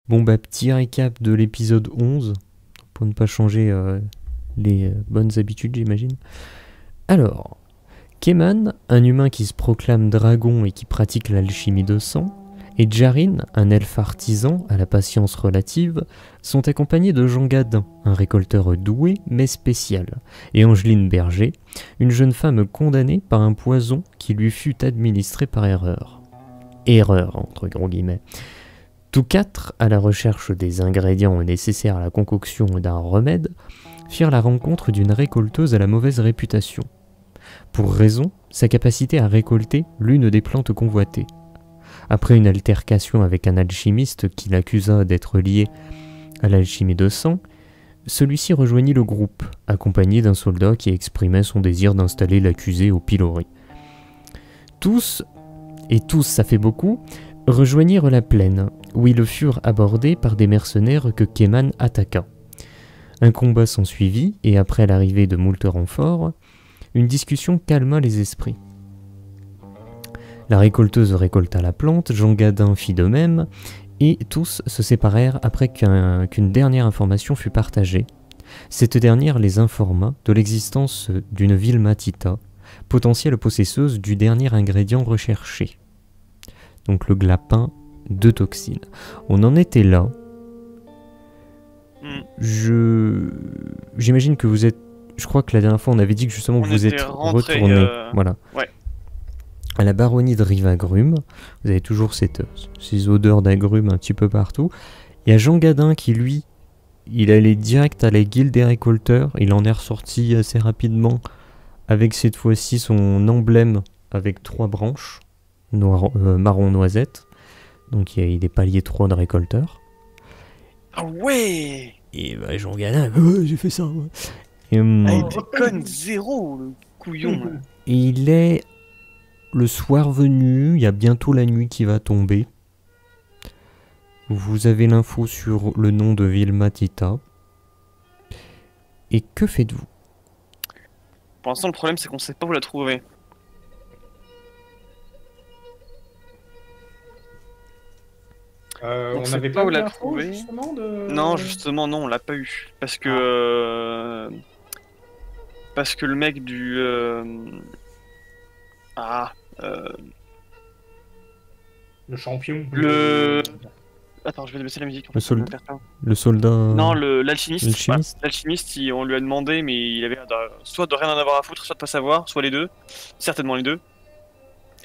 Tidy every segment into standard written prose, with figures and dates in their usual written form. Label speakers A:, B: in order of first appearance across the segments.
A: Bon bah petit récap de l'épisode 11, pour ne pas changer les bonnes habitudes j'imagine. Alors, Keman, un humain qui se proclame dragon et qui pratique l'alchimie de sang, et Jarin, un elfe artisan à la patience relative, sont accompagnés de Jean Gadin, un récolteur doué mais spécial, et Angeline Berger, une jeune femme condamnée par un poison qui lui fut administré par erreur. Erreur entre gros guillemets. Tous quatre, à la recherche des ingrédients nécessaires à la concoction d'un remède, firent la rencontre d'une récolteuse à la mauvaise réputation. Pour raison, sa capacité à récolter l'une des plantes convoitées. Après une altercation avec un alchimiste qui l'accusa d'être lié à l'alchimie de sang, celui-ci rejoignit le groupe, accompagné d'un soldat qui exprimait son désir d'installer l'accusé au pilori. Tous, et tous ça fait beaucoup, rejoignirent la plaine, où ils furent abordés par des mercenaires que Keman attaqua. Un combat s'ensuivit, et après l'arrivée de moult renforts, une discussion calma les esprits. La récolteuse récolta la plante, Jean Gadin fit de même, et tous se séparèrent après qu'une dernière information fut partagée. Cette dernière les informa de l'existence d'une ville Matita, potentielle possesseuse du dernier ingrédient recherché. Donc le glapin de toxines. On en était là. J'imagine que vous êtes... Je crois que la dernière fois on avait dit que justement vous êtes retourné. Voilà.
B: Ouais.
A: À la baronnie de Rivagrume. Vous avez toujours ces odeurs d'agrumes un petit peu partout. Il y a Jean Gadin qui lui, il allait direct à la guilde des récolteurs. Il en est ressorti assez rapidement avec cette fois-ci son emblème avec 3 branches. Marron noisette. Donc il est palier 3 de récolteur.
B: Ah ouais.
A: Et bah Jean Gadin, j'ai fait ça. Ouais. Et,
B: il déconne zéro, le couillon.
A: Il est le soir venu, il y a bientôt la nuit qui va tomber. Vous avez l'info sur le nom de Ville Matita. Et que faites-vous?
B: Pour l'instant, le problème, c'est qu'on sait pas où la trouver.
C: On n'avait pas où la trouver justement
B: Non, justement, non, on l'a pas eu. Parce que... Parce que le mec du...
C: Le champion.
B: Attends, je vais baisser la musique.
A: Le soldat...
B: Non, l'alchimiste.
A: L'alchimiste,
B: on lui a demandé, mais il avait soit de rien en avoir à foutre, soit de pas savoir, soit les deux. Certainement les deux.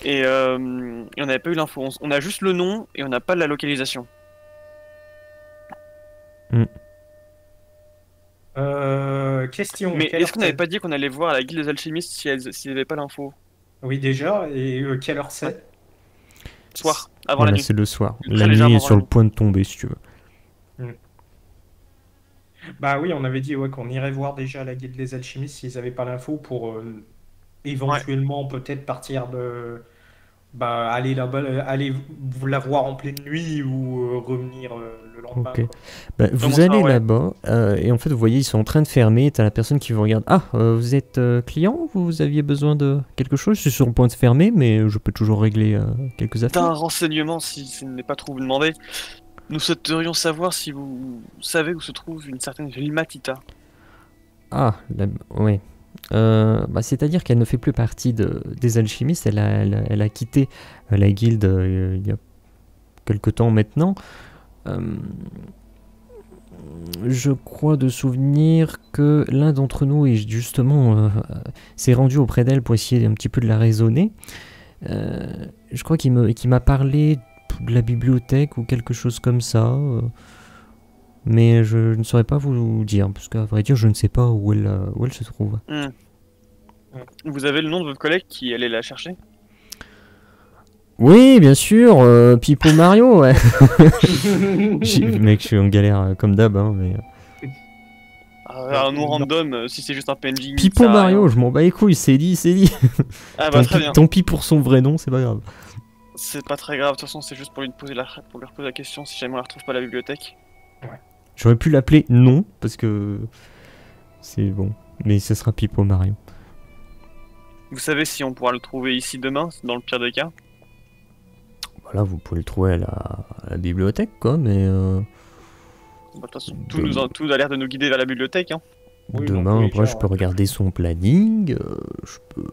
B: Et on n'avait pas eu l'info. On a juste le nom et on n'a pas la localisation.
C: Question.
B: Mais est-ce qu'on n'avait pas dit qu'on allait voir à la guilde des alchimistes s'ils n'avaient pas l'info?
C: Oui, déjà. Et quelle heure c'est?
B: Soir, avant la nuit.
A: C'est le soir. La nuit est sur le point de tomber, si tu veux.
C: Bah oui, on avait dit qu'on irait voir déjà la guilde des alchimistes s'ils n'avaient pas l'info pour éventuellement peut-être partir de... Bah, aller là-bas, aller la voir en pleine nuit ou revenir le lendemain.
A: Okay. Bah, vous allez là-bas et en fait vous voyez ils sont en train de fermer. T'as la personne qui vous regarde. Ah, vous êtes client? Vous aviez besoin de quelque chose? Je suis sur le point de fermer, mais je peux toujours régler quelques affaires.
B: D'un renseignement, si ce n'est pas trop vous demander. Nous souhaiterions savoir si vous savez où se trouve une certaine ville Matita.
A: Ah, ouais. Bah, c'est-à-dire qu'elle ne fait plus partie des alchimistes. Elle a quitté la guilde il y a quelque temps maintenant. Je crois de souvenir que l'un d'entre nous s'est rendu auprès d'elle pour essayer un petit peu de la raisonner. Je crois qu'il m'a parlé de la bibliothèque ou quelque chose comme ça. Mais je ne saurais pas vous dire, parce qu'à vrai dire, je ne sais pas où elle se trouve.
B: Vous avez le nom de votre collègue qui allait la chercher?
A: Oui, bien sûr, Pipo Mario, ouais. Mec, je suis en galère comme d'hab, hein, mais...
B: un nom random, si c'est juste un PNJ...
A: Pipo Mario, je m'en bats les couilles, c'est dit.
B: Ah bah très bien.
A: Tant pis pour son vrai nom, c'est pas grave.
B: C'est pas très grave, de toute façon, c'est juste pour lui reposer la question si jamais on la retrouve pas à la bibliothèque.
C: Ouais.
A: J'aurais pu l'appeler non, parce que... C'est bon, mais ce sera Pipo Mario.
B: Vous savez si on pourra le trouver ici demain, dans le pire des cas?
A: voilà, vous pouvez le trouver à la bibliothèque, quoi, mais
B: Bah, de toute façon, tout a l'air de nous guider vers la bibliothèque. Hein.
C: Oui, dans
A: demain,
C: tous les
A: après,
C: cas,
A: je peux regarder son planning, je peux...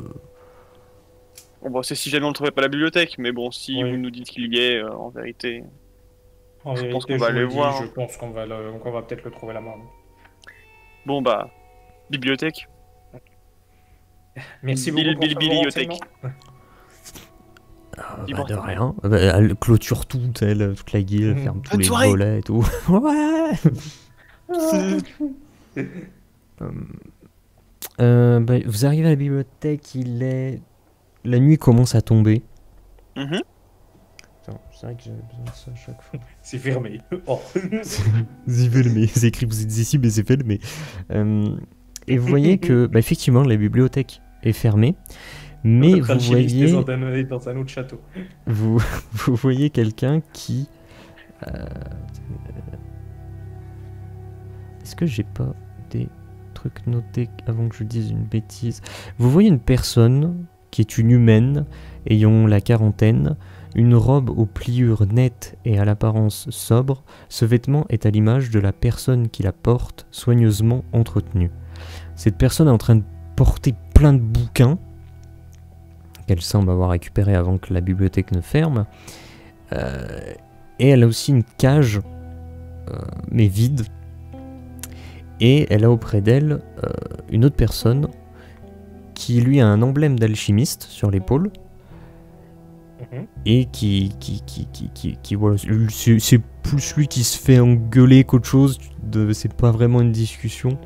B: Bon, bah, c'est si jamais on ne trouvait pas à la bibliothèque, mais bon, si
C: Oui.
B: vous nous dites qu'il y est, en vérité,
C: En
B: je pense
C: vérité,
B: qu'on
C: je
B: va
C: vous
B: aller
C: le dis,
B: voir.
C: je pense qu'on va peut-être le trouver là-bas.
B: Bon, bah, bibliothèque.
C: Merci beaucoup pour ce
B: Bibliothèque.
C: renseignement.
A: Bah,
B: Dis-moi.
A: de rien. Bah, elle clôture tout, elle, toute la guilde, elle ferme tous
B: Bonne
A: les
B: soirée.
A: volets et tout. Ouais. Bah, vous arrivez à la bibliothèque, la nuit commence à tomber.
B: Mhm.
A: Attends, c'est vrai que j'avais besoin de ça à chaque fois.
C: C'est fermé. Oh.
A: C'est filmé, c'est écrit vous êtes ici, mais c'est filmé. Et vous voyez que, bah, effectivement, la bibliothèque est fermée, mais
C: Notre
A: vous
C: alchimiste est
A: voyez,
C: endamné dans un autre château.
A: vous voyez quelqu'un qui... Est-ce que j'ai pas des trucs notés avant que je dise une bêtise? Vous voyez une personne qui est une humaine, ayant la quarantaine, une robe aux pliures nettes et à l'apparence sobre. Ce vêtement est à l'image de la personne qui la porte, soigneusement entretenue. Cette personne est en train de porter plein de bouquins, qu'elle semble avoir récupéré avant que la bibliothèque ne ferme. Et elle a aussi une cage, mais vide. Et elle a auprès d'elle une autre personne qui lui a un emblème d'alchimiste sur l'épaule. Et qui voilà, c'est plus lui qui se fait engueuler qu'autre chose. C'est pas vraiment une discussion.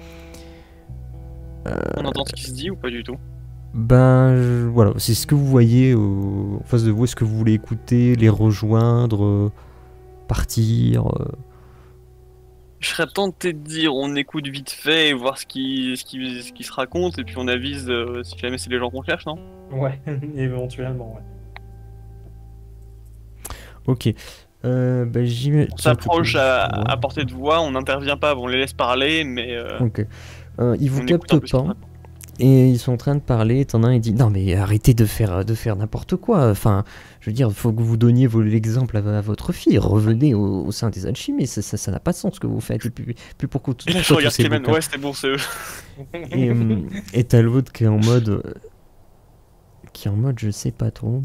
B: On entend ce qui se dit ou pas du tout?
A: Ben voilà, c'est ce que vous voyez en face de vous. Est-ce que vous voulez écouter, les rejoindre, partir
B: Je serais tenté de dire on écoute vite fait et voir ce qui se raconte et puis on avise si jamais c'est les gens qu'on cherche, non?
C: Ouais, éventuellement, ouais.
A: Ok. Bah,
B: On s'approche à portée de voix, on n'intervient pas, on les laisse parler, mais
A: Ok. Ils vous
B: on écoute un peu
A: captent
B: ce qu'ils
A: pas.
B: racontent.
A: Et ils sont en train de parler, t'en as un il dit non mais arrêtez de faire n'importe quoi, enfin je veux dire faut que vous donniez l'exemple à votre fille, revenez au sein des alchimistes, ça n'a pas de sens ce que vous faites, et puis pourquoi tout
B: Et là, je
A: tous
B: regarde
A: ces
B: Clément,
A: bouquins.
B: ouais, c'était bon, c'est eux.
A: Et t'as l'autre qui est en mode je sais pas trop.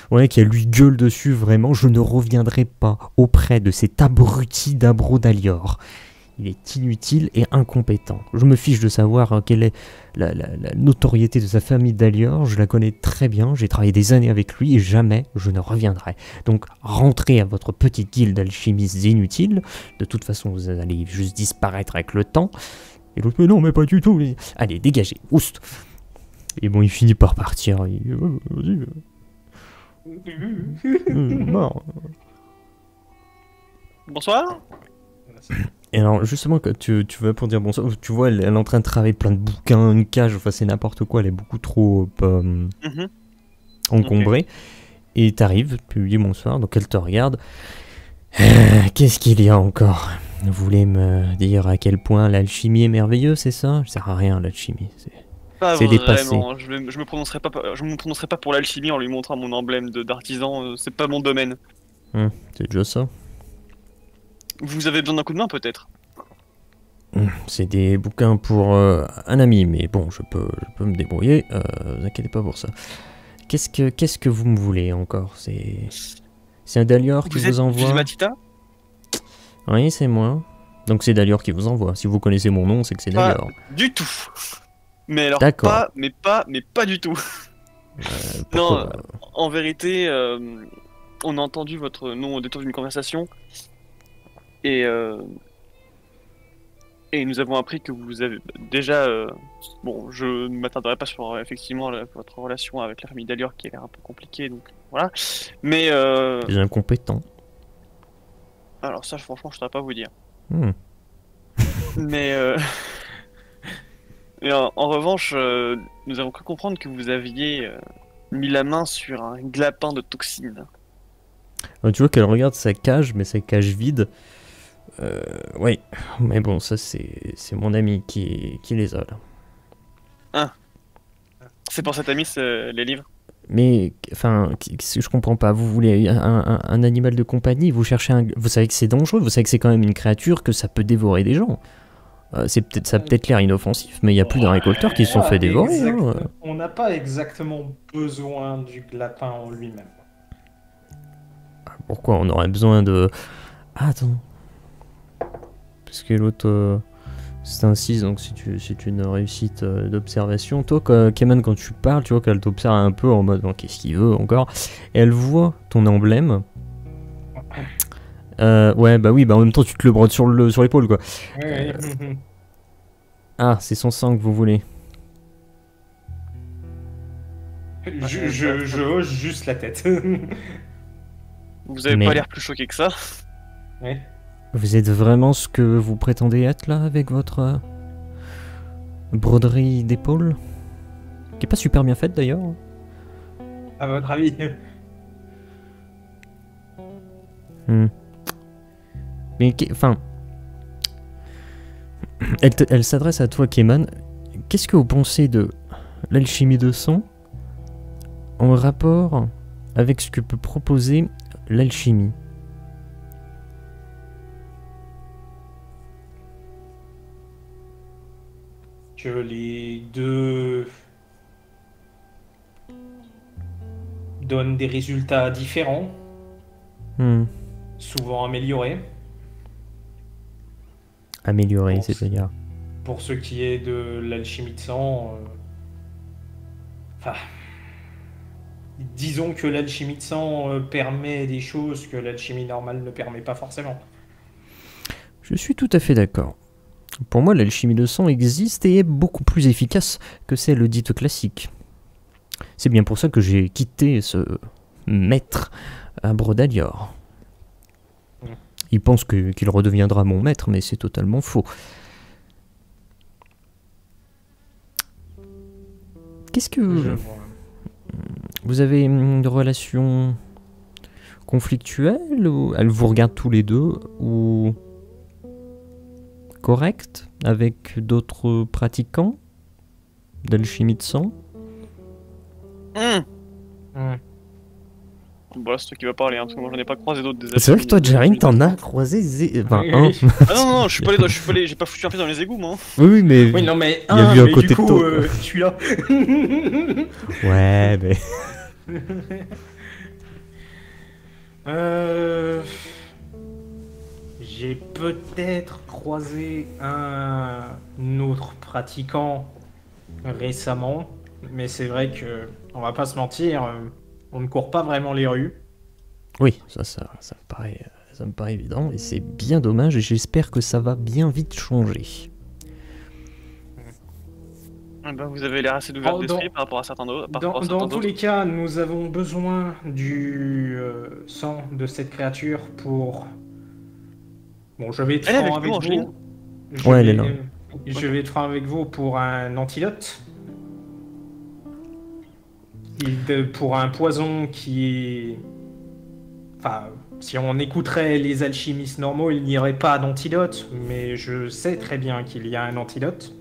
A: Ouais, qui lui gueule dessus vraiment, je ne reviendrai pas auprès de cet abruti d'Abro d'Alior. Il est inutile et incompétent. Je me fiche de savoir quelle est la notoriété de sa famille d'Alior, je la connais très bien, j'ai travaillé des années avec lui et jamais je ne reviendrai. Donc rentrez à votre petite guilde d'alchimistes inutiles, de toute façon vous allez juste disparaître avec le temps. Et l'autre, mais non, mais pas du tout. Allez, dégagez, oust. Et bon, il finit par partir. Vas-y. Mort.
B: Bonsoir.
A: Et alors, justement, quand tu vas pour dire bonsoir, tu vois, elle est en train de travailler plein de bouquins, une cage, enfin, c'est n'importe quoi, elle est beaucoup trop encombrée. Okay. Et t'arrives, tu lui dis bonsoir, donc elle te regarde. Qu'est-ce qu'il y a encore? Vous voulez me dire à quel point l'alchimie est merveilleuse, c'est ça? Ça sert à rien, l'alchimie. C'est dépassé.
B: Je me prononcerai pas pour l'alchimie en lui montrant mon emblème d'artisan, c'est pas mon domaine.
A: C'est déjà ça.
B: Vous avez besoin d'un coup de main peut-être?
A: C'est des bouquins pour un ami, mais bon, je peux me débrouiller, vous inquiétez pas pour ça. Qu'est-ce que vous me voulez encore? C'est un Dalior qui vous envoie?
B: Matita?
A: Oui, c'est moi. Donc c'est Dalior qui vous envoie. Si vous connaissez mon nom, c'est que c'est Dalior.
B: Du tout. Mais alors pas du tout. Non, en vérité, on a entendu votre nom au détour d'une conversation et nous avons appris que vous avez déjà. Bon, je ne m'attarderai pas sur effectivement votre relation avec la famille d'Alior qui a l'air un peu compliquée, donc voilà. Mais
A: des incompétents.
B: Alors ça, franchement, je ne saurais pas vous dire. Mais et en revanche, nous avons cru comprendre que vous aviez mis la main sur un glapin de toxines.
A: Tu vois qu'elle regarde sa cage, mais sa cage vide. Oui, mais bon, ça c'est mon ami qui les a là.
B: Ah. C'est pour cet ami, les livres.
A: Mais, enfin, je comprends pas. Vous voulez un animal de compagnie, vous cherchez vous savez que c'est dangereux, vous savez que c'est quand même une créature, que ça peut dévorer des gens. Ça a peut-être l'air inoffensif, mais il y a plus d'un récolteur qui se sont fait dévorer. Hein.
C: On n'a pas exactement besoin du lapin en lui-même.
A: Pourquoi on aurait besoin de... Ah, attends. Parce que l'autre... c'est un 6, donc c'est une réussite d'observation. Toi, Keman, quand tu parles, tu vois qu'elle t'observe un peu en mode, bon, qu'est-ce qu'il veut encore? Et elle voit ton emblème. Ouais, bah oui, bah en même temps, tu te le brodes sur l'épaule, quoi.
C: Ouais.
A: Ah, c'est son sang que vous voulez.
C: Je hoche juste la tête.
B: Vous avez pas l'air plus choqué que ça.
C: Ouais.
A: Vous êtes vraiment ce que vous prétendez être, là, avec votre broderie d'épaule? Qui est pas super bien faite, d'ailleurs.
C: À votre avis?
A: Mais, enfin... Elle s'adresse à toi, Keman. Qu'est-ce que vous pensez de l'alchimie de sang en rapport avec ce que peut proposer l'alchimie?
C: Que les deux donnent des résultats différents, souvent améliorés.
A: Améliorés, c'est-à-dire?
C: Pour ce qui est de l'alchimie de sang, disons que l'alchimie de sang permet des choses que l'alchimie normale ne permet pas forcément.
A: Je suis tout à fait d'accord. Pour moi, l'alchimie de sang existe et est beaucoup plus efficace que celle dite classique. C'est bien pour ça que j'ai quitté ce maître à Brodalior. Il pense qu'il redeviendra mon maître, mais c'est totalement faux. Qu'est-ce que... Vous avez une relation conflictuelle ou elle vous regarde tous les deux ou correcte avec d'autres pratiquants d'alchimie de sang?
B: Bon là c'est toi qui vas parler, hein, parce que moi j'en ai pas croisé d'autres des.
A: C'est vrai que toi, Jaring, t'en as croisé enfin, un.
B: Ah non, je suis pas allé, j'ai pas foutu un pied dans les égouts, moi.
A: Oui, mais.
C: Oui, non, mais
A: il y a vu un côté
C: du coup,
A: de toi.
C: je suis là.
A: Ouais, mais.
C: J'ai peut-être croisé un autre pratiquant récemment, mais c'est vrai que, on va pas se mentir, on ne court pas vraiment les rues.
A: Oui, ça me paraît évident, et c'est bien dommage, et j'espère que ça va bien vite changer.
B: Vous avez l'air assez d'ouvert d'esprit par rapport à certains d'autres.
C: Dans tous les cas, nous avons besoin du sang de cette créature pour... Bon, je vais être franc avec vous.
A: Ouais, elle est là.
C: Je vais être franc avec vous pour un antidote. Pour un poison qui est... Enfin, si on écouterait les alchimistes normaux, il n'y aurait pas d'antidote, mais je sais très bien qu'il y a un antidote.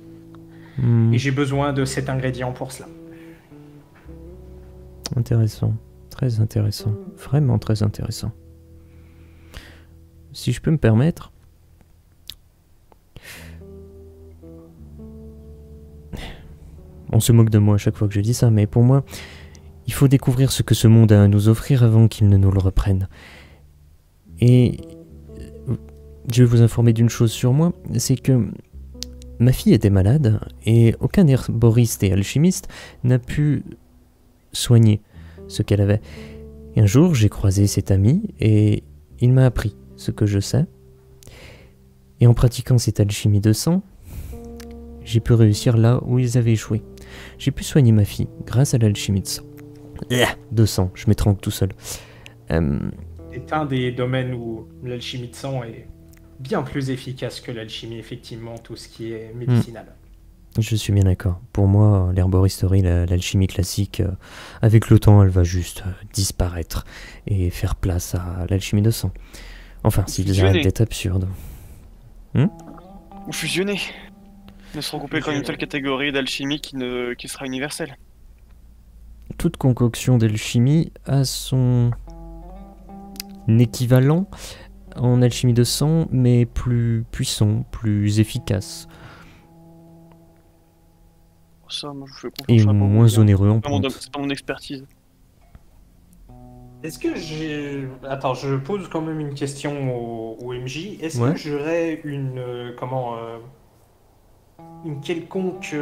C: Et j'ai besoin de cet ingrédient pour cela.
A: Intéressant. Très intéressant. Vraiment très intéressant. Si je peux me permettre... On se moque de moi à chaque fois que je dis ça, mais pour moi, il faut découvrir ce que ce monde a à nous offrir avant qu'il ne nous le reprenne. Et je vais vous informer d'une chose sur moi, c'est que ma fille était malade et aucun herboriste et alchimiste n'a pu soigner ce qu'elle avait. Et un jour, j'ai croisé cet ami et il m'a appris ce que je sais. Et en pratiquant cette alchimie de sang, j'ai pu réussir là où ils avaient échoué. J'ai pu soigner ma fille grâce à l'alchimie de sang. De sang, je m'étrangle tout seul.
C: C'est un des domaines où l'alchimie de sang est bien plus efficace que l'alchimie, effectivement, tout ce qui est médicinal.
A: Je suis bien d'accord. Pour moi, l'herboristerie, l'alchimie classique, avec le temps, elle va juste disparaître et faire place à l'alchimie de sang. Enfin, s'ils arrêtent d'être absurdes.
B: Ou fusionner. Ne se regrouper comme une seule catégorie d'alchimie qui sera universelle.
A: toute concoction d'alchimie a son équivalent en alchimie de sang, mais plus puissant, plus efficace.
B: Ça, moi,
A: et moins onéreux en plus.
B: C'est pas mon expertise.
C: Est-ce que j'ai... Attends, je pose quand même une question au MJ. Est-ce que j'aurais une quelconque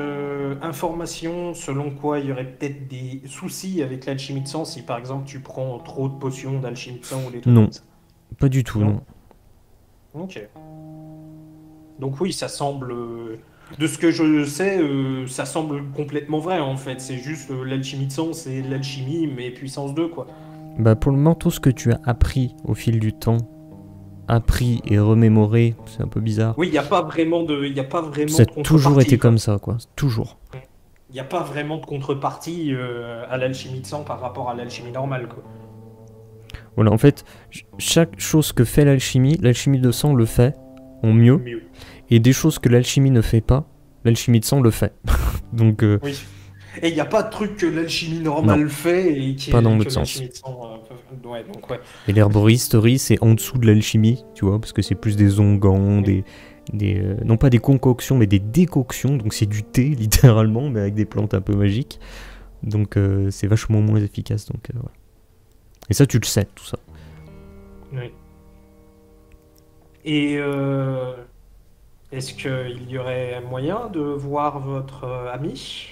C: information selon quoi il y aurait peut-être des soucis avec l'alchimie de sang si par exemple tu prends trop de potions d'alchimie de sang ou des trucs comme ça?
A: Pas du tout, non.
C: Ok. Donc oui, ça semble... De ce que je sais, ça semble complètement vrai en fait. C'est juste l'alchimie de sang, c'est l'alchimie, mais puissance 2, quoi.
A: Bah pour le moment, tout ce que tu as appris au fil du temps, appris et remémoré, c'est un peu bizarre.
C: Oui, il n'y a pas vraiment de
A: ça a toujours été comme ça, quoi. Toujours.
C: Il n'y a pas vraiment de contrepartie à l'alchimie de sang par rapport à l'alchimie normale, quoi.
A: Voilà, en fait, chaque chose que fait l'alchimie de sang le fait en mieux. Et des choses que l'alchimie ne fait pas, l'alchimie de sang le fait. Donc,
C: oui. Et il n'y a pas de truc que l'alchimie normale fait et qui
A: pas dans
C: que
A: l'autre sens.
C: De sang, donc, ouais.
A: Et l'herboristerie, c'est en dessous de l'alchimie, tu vois, parce que c'est plus des onguents, non pas des concoctions, mais des décoctions. Donc c'est du thé, littéralement, mais avec des plantes un peu magiques. Donc c'est vachement moins efficace. Donc, ouais. Et ça, tu le sais, tout ça.
C: Oui. Et... Est-ce qu'il y aurait moyen de voir votre ami?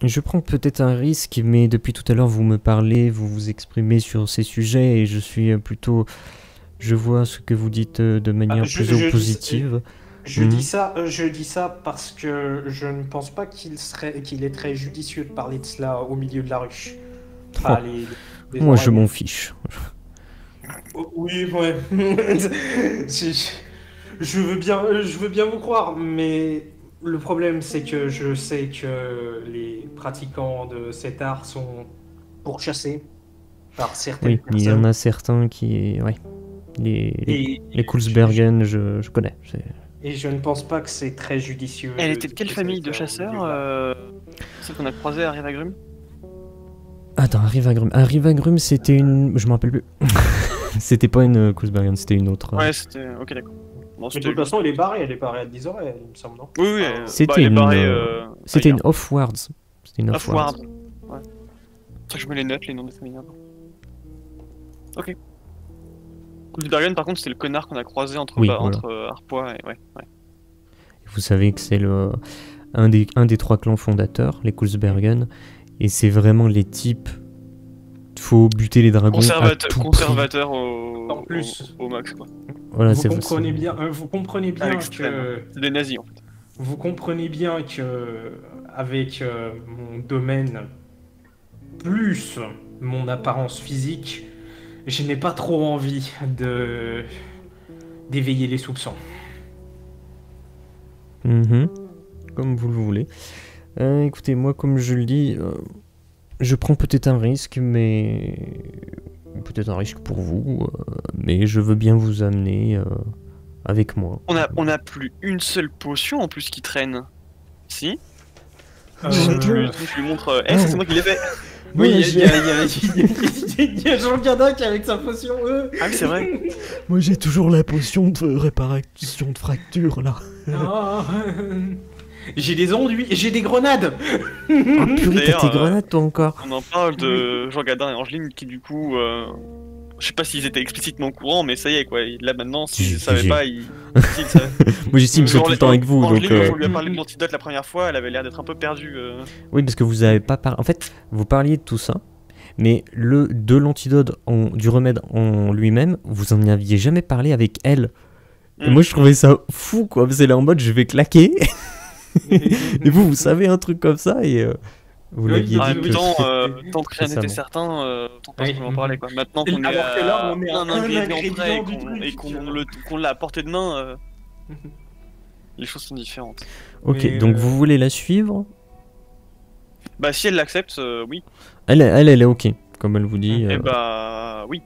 A: Je prends peut-être un risque, mais depuis tout à l'heure, vous me parlez, vous vous exprimez sur ces sujets, et je suis plutôt... Je vois ce que vous dites de manière plutôt positive.
C: Je dis ça parce que je ne pense pas qu'il est très judicieux de parler de cela au milieu de la rue. Enfin,
A: moi, je m'en fiche.
C: Oui, ouais. Je veux bien vous croire, mais le problème c'est que je sais que les pratiquants de cet art sont pourchassés par certaines personnes.
A: Il y en a certains qui... Ouais. Les Kulsbergen, je connais.
C: Et je ne pense pas que c'est très judicieux.
B: Elle était de quelle famille de chasseurs celle qu'on a croisée à Rivagrum?
A: Attends, à Rivagrum, c'était une... Je me rappelle plus. C'était pas une Kulsbergen, c'était une autre.
B: Ouais, c'était... Ok, d'accord.
C: Bon, mais de toute façon, elle est barrée à 10 heures, il me semble, non?
B: Oui,
A: c'était c'était une Offwards. C'était une
B: Offwards. Ouais. C'est que je me les note, les noms des familles. Ok. Kulsbergen, par contre, c'est le connard qu'on a croisé entre Arpois et... Ouais.
A: Vous savez que c'est un des trois clans fondateurs, les Kulsbergen, et c'est vraiment les types... Faut buter les dragons
B: conservateur au max, quoi.
A: Voilà,
C: vous comprenez bien que...
B: C'est des nazis, en fait.
C: Vous comprenez bien que avec mon domaine plus mon apparence physique, je n'ai pas trop envie d'éveiller les soupçons.
A: Comme vous le voulez. Écoutez, moi, comme je le dis, je prends peut-être un risque, mais... Peut-être un risque pour vous, mais je veux bien vous amener avec moi.
B: On a plus une seule potion en plus qui traîne. Si je lui montre... c'est moi qui l'ai fait.
C: Oui, il y a Jean Gardin qui est avec sa potion.
B: Ah oui, c'est vrai.
A: Moi, j'ai toujours la potion de réparation de fracture, là.
C: J'ai des enduits, j'ai des grenades.
A: Oh purée, t'as tes grenades, toi, encore.
B: On en parle de Jean Gardin et Angeline qui, du coup... Je sais pas s'ils étaient explicitement au courant, mais ça y est, quoi. Là, maintenant, s'ils savaient pas, ils...
A: Moi, j'estime qu'ils sont tout le temps avec vous, donc...
B: Quand on lui a parlé de l'antidote la première fois, elle avait l'air d'être un peu perdue.
A: Oui, parce que vous avez pas parlé... En fait, vous parliez de tout ça, mais de l'antidote, du remède en lui-même, vous en aviez jamais parlé avec elle. Et moi, je trouvais ça fou, quoi. Parce qu'elle est en mode, je vais claquer. Et vous savez un truc comme ça, et... Vous l'aviez dit
B: tant que rien n'était certain, tant qu'on pouvait en parler, quoi. Maintenant qu'on est un ingrédient prêt et qu'on l'a à portée de main, les choses sont différentes.
A: Ok, donc vous voulez la suivre?
B: Bah si elle l'accepte, oui.
A: Elle est ok, comme elle vous dit.
B: Eh bah oui.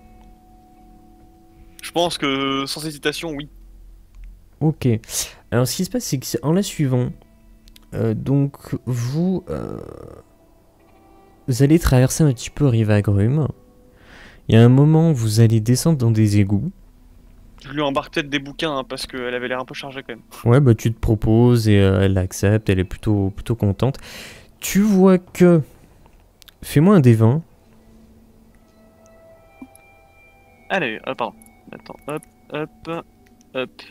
B: Je pense que sans hésitation, oui.
A: Ok. Alors ce qui se passe, c'est que en la suivant, donc vous... vous allez traverser un petit peu Rivagrum. Il y a un moment, vous allez descendre dans des égouts.
B: Je lui embarque peut-être des bouquins, hein, parce qu'elle avait l'air un peu chargée quand même.
A: Ouais, bah tu te proposes et elle accepte, elle est plutôt contente. Tu vois que... Fais-moi un des 20.
B: Allez, pardon. Attends, hop.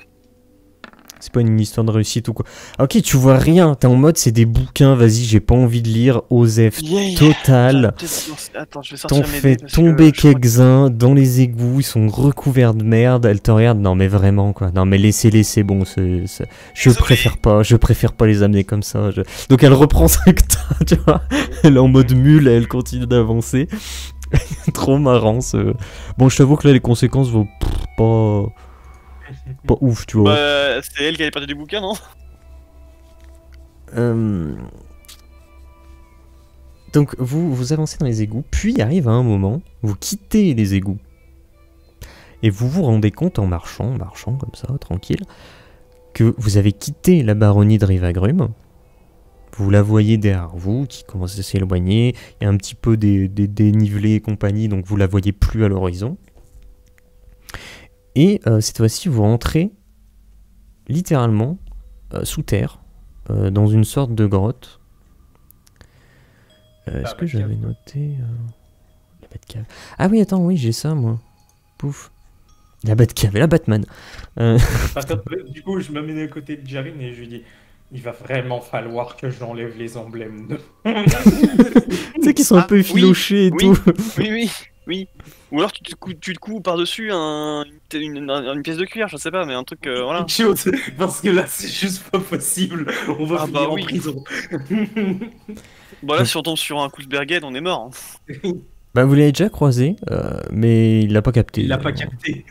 A: C'est pas une histoire de réussite ou quoi. Ok, tu vois rien, t'es en mode c'est des bouquins, vas-y, j'ai pas envie de lire, Osef total.
B: Attends, je vais sortir
A: T'en
B: mes
A: fais
B: dés
A: tomber quelques-uns dans les égouts, ils sont recouverts de merde, elle te regarde, non mais vraiment quoi, non mais laissez-les, c'est bon, je préfère pas les amener comme ça. Donc elle reprend 5 tas, tu vois, elle est en mode mule, elle continue d'avancer. Trop marrant ce... Bon, je t'avoue que là les conséquences vont pas ouf, tu vois.
B: Bah, c'est elle qui avait perdu du bouquin, non?
A: Donc vous avancez dans les égouts, puis arrive un moment, vous quittez les égouts. Et vous vous rendez compte en marchant comme ça, tranquille, que vous avez quitté la baronnie de Rivagrum. Vous la voyez derrière vous, qui commence à s'éloigner. Il y a un petit peu des dénivelés et compagnie, donc vous la voyez plus à l'horizon. Et cette fois-ci, vous rentrez littéralement sous terre, dans une sorte de grotte. Est-ce que j'avais noté la Batcave? Ah oui, attends, oui, j'ai ça, moi. Pouf. La Batcave et la Batman.
C: Du coup, je me mets à côté de Jarin et je lui dis, il va vraiment falloir que j'enlève les emblèmes.
A: Tu sais qu'ils sont un peu effilochés et tout.
B: Oui. Ou alors tu te couds par-dessus une pièce de cuir, je sais pas, mais un truc, voilà.
C: Parce que là, c'est juste pas possible. On va finir en prison.
B: Bon, là, si on tombe sur un Kousbergen, on est mort. Hein.
A: Bah, vous l'avez déjà croisé, mais il l'a pas capté.
C: Il l'a pas capté.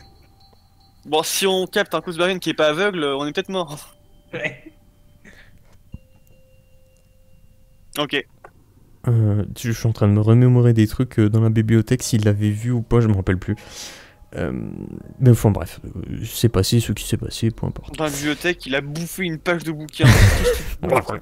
B: Bon, si on capte un Kousbergen qui est pas aveugle, on est peut-être mort.
C: Ouais.
B: Ok.
A: Je suis en train de me remémorer des trucs dans la bibliothèque, s'il l'avait vu ou pas, je me rappelle plus. Mais enfin bref, c'est passé ce qui s'est passé, peu importe.
B: Dans la bibliothèque, il a bouffé une page de bouquin.
A: Donc,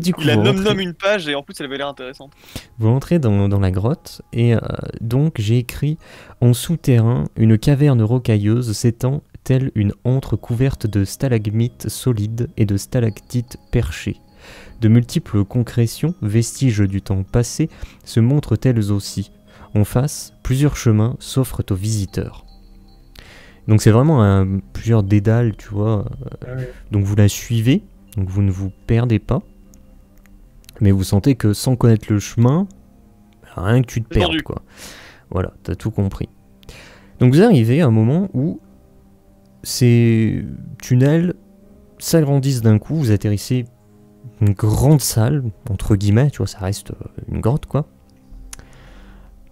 A: du coup,
B: il a nom une page et en plus elle avait l'air intéressante.
A: Vous entrez dans la grotte et donc j'ai écrit en souterrain une caverne rocailleuse s'étend telle une antre couverte de stalagmites solides et de stalactites perchées. De multiples concrétions, vestiges du temps passé, se montrent elles aussi. En face, plusieurs chemins s'offrent aux visiteurs. Donc c'est vraiment plusieurs dédales, tu vois. Donc vous la suivez, donc vous ne vous perdez pas. Mais vous sentez que sans connaître le chemin, rien que tu te perdes, quoi. Voilà, t'as tout compris. Donc vous arrivez à un moment où ces tunnels s'agrandissent d'un coup, vous atterrissez une grande salle, entre guillemets, tu vois, ça reste une grotte, quoi.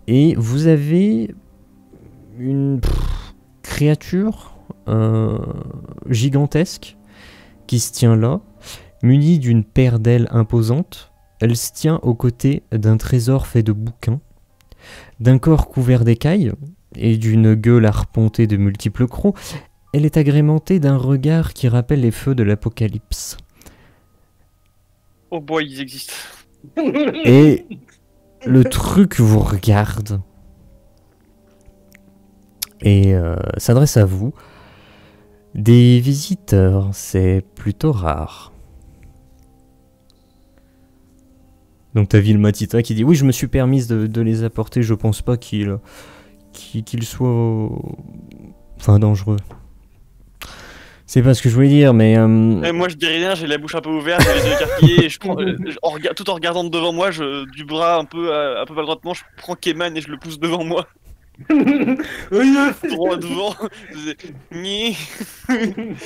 A: Et vous avez une créature gigantesque qui se tient là, munie d'une paire d'ailes imposantes. Elle se tient aux côtés d'un trésor fait de bouquins, d'un corps couvert d'écailles et d'une gueule arpentée de multiples crocs. Elle est agrémentée d'un regard qui rappelle les feux de l'Apocalypse.
B: Oh boy, ils existent.
A: Et le truc vous regarde et s'adresse à vous. Des visiteurs, c'est plutôt rare. Donc t'as Vilmatita qui dit oui, je me suis permise de les apporter, je pense pas qu'il soit dangereux. C'est pas ce que je voulais dire, mais...
B: Moi je dis rien, j'ai la bouche un peu ouverte, j'ai les yeux écarquillés, et je prends, tout en regardant devant moi, du bras un peu maladroitement, je prends Keman et je le pousse devant moi. Droit devant.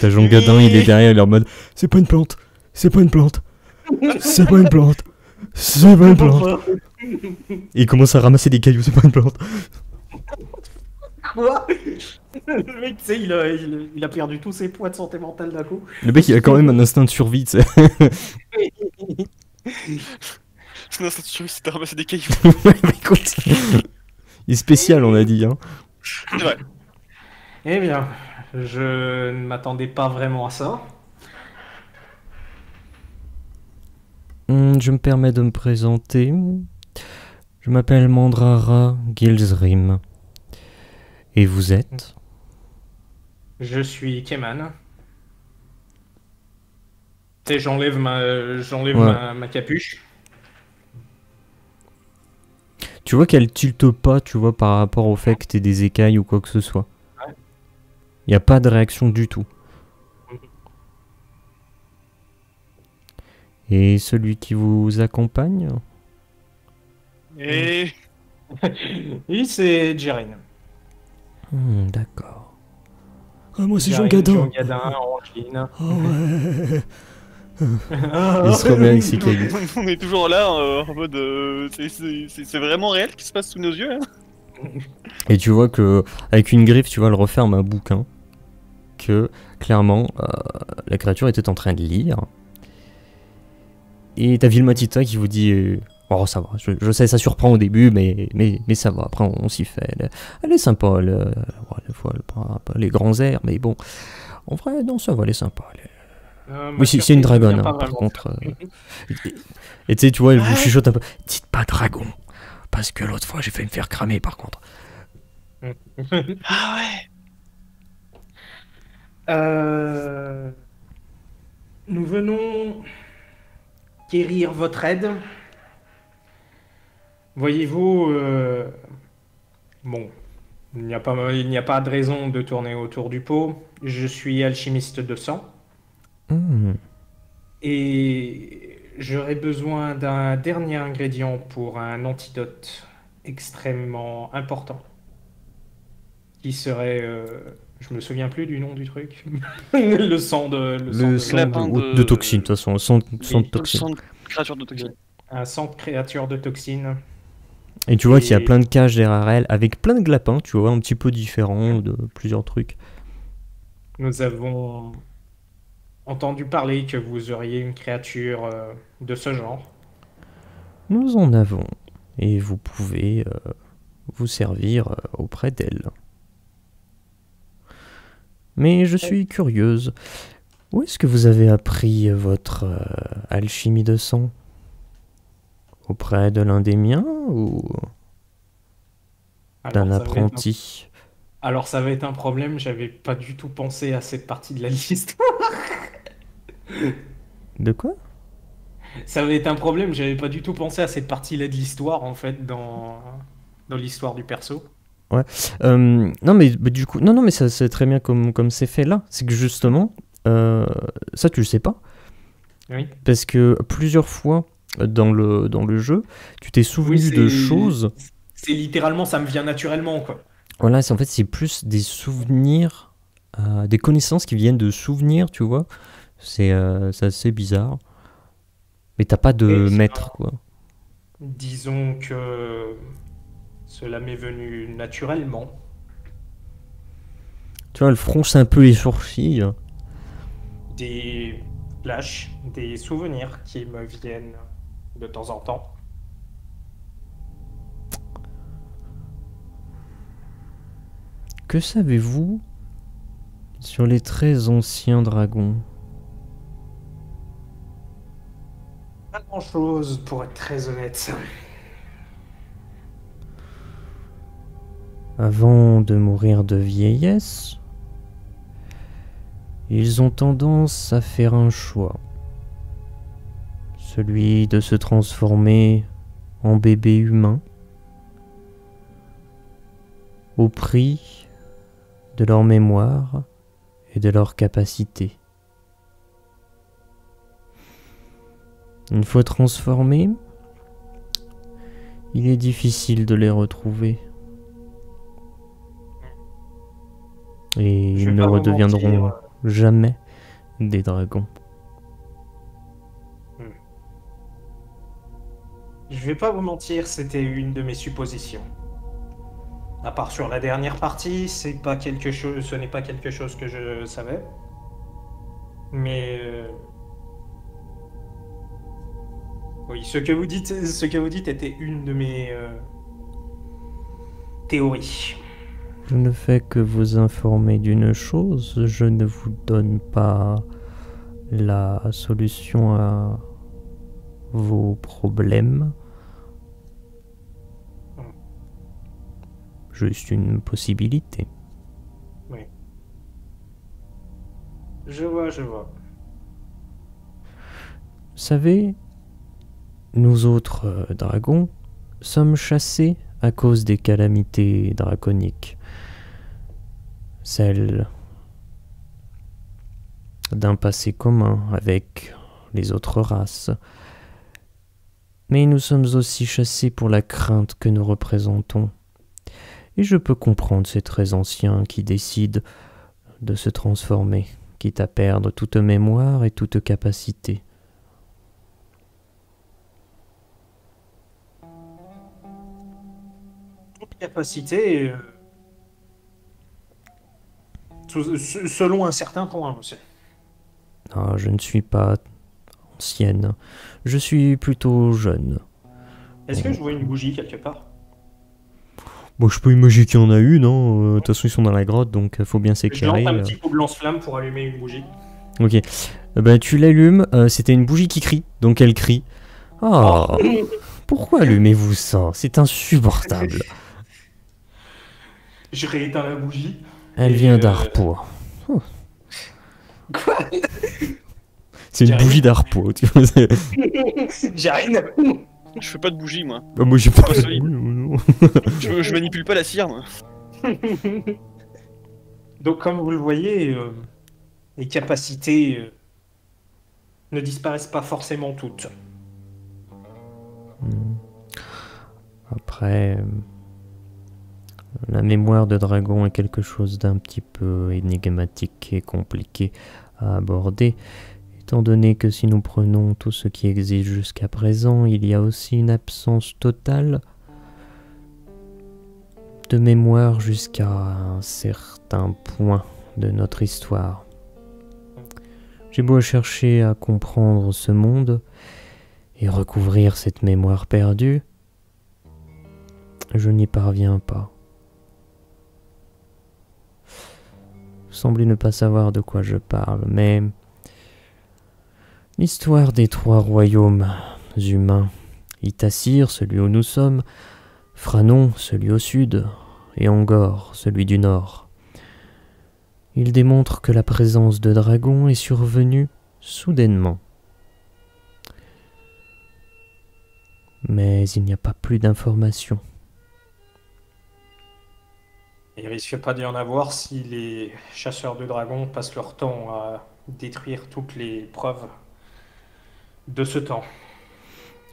A: T'as Jean Gadin, il est derrière, il est en mode c'est pas une plante, c'est pas une plante, c'est pas une plante, c'est pas une plante. Et il commence à ramasser des cailloux, c'est pas une plante.
C: Quoi? Le mec, tu sais, il a perdu tous ses poids de santé mentale d'un coup.
A: Le mec, il a quand même un instinct de survie, tu sais.
B: Son instinct de survie, c'était de ramasser des cailloux.
A: Ouais, mais écoute, il est spécial, on a dit, hein.
B: C'est vrai.
C: Eh bien, je ne m'attendais pas vraiment à ça.
A: Je me permets de me présenter. Je m'appelle Mandrara Gilsrim. Et vous êtes?
C: Je suis Keman. Tu sais, j'enlève ma capuche.
A: Tu vois qu'elle tilte pas, tu vois, par rapport au fait que t'aies des écailles ou quoi que ce soit.
C: Ouais.
A: Il n'y a pas de réaction du tout. Et celui qui vous accompagne?
B: Et...
C: Oui, c'est Jérine.
A: D'accord. Ah, moi c'est Jean
C: Jérine,
A: Gadin.
C: Jean Gadin, Angeline.
A: Ah ouais. Il se remet avec ses cailloux.
B: On est toujours là en mode... c'est vraiment réel ce qui se passe sous nos yeux. Hein.
A: Et tu vois que avec une griffe, tu vois, elle referme un bouquin que clairement la créature était en train de lire. Et t'as Vilmatita qui vous dit oh ça va, je sais ça surprend au début mais ça va, après on s'y fait. Elle est sympa, des fois elle prend un peu les grands airs, mais bon, en vrai non ça va, elle est sympa. Oui c'est une dragonne hein, par contre. Et tu sais, tu vois, elle vous chuchote un peu, dites pas dragon, parce que l'autre fois j'ai failli me faire cramer par contre.
B: Ah ouais.
C: Nous venons quérir votre aide. Voyez-vous, bon, il n'y a pas de raison de tourner autour du pot. Je suis alchimiste de sang. Et j'aurais besoin d'un dernier ingrédient pour un antidote extrêmement important. Qui serait... je me souviens plus du nom du truc. Le sang
A: de toxine, de toute façon, sang de toxine.
B: Sang de créature de toxine.
C: Un sang de créature de toxine.
A: Et tu vois qu'il y a plein de cages derrière elle, avec plein de glapins, tu vois, un petit peu différents de plusieurs trucs.
C: Nous avons entendu parler que vous auriez une créature de ce genre.
A: Nous en avons, et vous pouvez vous servir auprès d'elle. Mais je suis curieuse, où est-ce que vous avez appris votre alchimie de sang? Auprès de l'un des miens ou d'un apprenti?
C: Alors ça va être un problème, j'avais pas du tout pensé à cette partie de la liste.
A: De quoi?
C: Ça va être un problème, j'avais pas du tout pensé à cette partie-là de l'histoire en fait dans l'histoire du perso.
A: Ouais. Non mais du coup, non mais ça c'est très bien comme c'est fait là. C'est que justement, ça tu le sais pas.
C: Oui.
A: Parce que plusieurs fois dans le jeu, tu t'es souvenu de choses.
C: C'est littéralement, ça me vient naturellement quoi.
A: Voilà, en fait c'est plus des souvenirs, des connaissances qui viennent de souvenirs, tu vois. C'est assez bizarre. Mais t'as pas de maître quoi.
C: Disons que cela m'est venu naturellement.
A: Tu vois, elle fronce un peu les sourcils.
C: Des flashs, des souvenirs qui me viennent de temps en temps.
A: Que savez-vous sur les très anciens dragons?
C: Pas grand-chose, pour être très honnête.
A: Avant de mourir de vieillesse, ils ont tendance à faire un choix. Celui de se transformer en bébé humain au prix de leur mémoire et de leur capacité. Une fois transformés, il est difficile de les retrouver. Et ils ne redeviendront jamais des dragons.
C: Je vais pas vous mentir, c'était une de mes suppositions. À part sur la dernière partie, ce n'est pas quelque chose que je savais. Mais oui, ce que vous dites était une de mes théories.
A: Je ne fais que vous informer d'une chose, je ne vous donne pas la solution à vos problèmes. Juste une possibilité.
C: Oui. Je vois.
A: Vous savez, nous autres dragons sommes chassés à cause des calamités draconiques. Celles d'un passé commun avec les autres races. Mais nous sommes aussi chassés pour la crainte que nous représentons. Et je peux comprendre ces très anciens qui décident de se transformer, quitte à perdre toute mémoire et toute capacité.
C: Toute capacité, selon un certain point, monsieur.
A: Ah, je ne suis pas ancienne, je suis plutôt jeune.
C: Est-ce que je vois une bougie quelque part?
A: Bon, je peux imaginer qu'il y en a une, hein. De toute façon, ils sont dans la grotte, donc il faut bien s'éclairer.
C: Je lance un petit coup de lance-flamme pour allumer une bougie.
A: Ok. Tu l'allumes, c'était une bougie qui crie, donc elle crie. Oh, pourquoi allumez-vous ça? C'est insupportable.
C: Je rééteins la bougie.
A: Elle vient d'Arpo. Oh.
C: Quoi?
A: C'est une bougie d'Arpo, tu vois.
C: J'arrive.
B: Je fais pas de bougie, moi.
A: Bah, moi, j'ai pas de
B: solide. Je manipule pas la cire, moi.
C: Donc, comme vous le voyez, les capacités ne disparaissent pas forcément toutes.
A: Après, la mémoire de dragon est quelque chose d'un petit peu énigmatique et compliqué à aborder. Étant donné que si nous prenons tout ce qui existe jusqu'à présent, il y a aussi une absence totale de mémoire jusqu'à un certain point de notre histoire. J'ai beau chercher à comprendre ce monde et recouvrir cette mémoire perdue, je n'y parviens pas. Vous semblez ne pas savoir de quoi je parle, mais l'histoire des 3 royaumes humains, Itassir, celui où nous sommes, Phranon, celui au sud, et Angor, celui du nord. Il démontre que la présence de dragons est survenue soudainement. Mais il n'y a pas plus d'informations.
C: Il risque pas d'y en avoir si les chasseurs de dragons passent leur temps à détruire toutes les preuves de ce temps.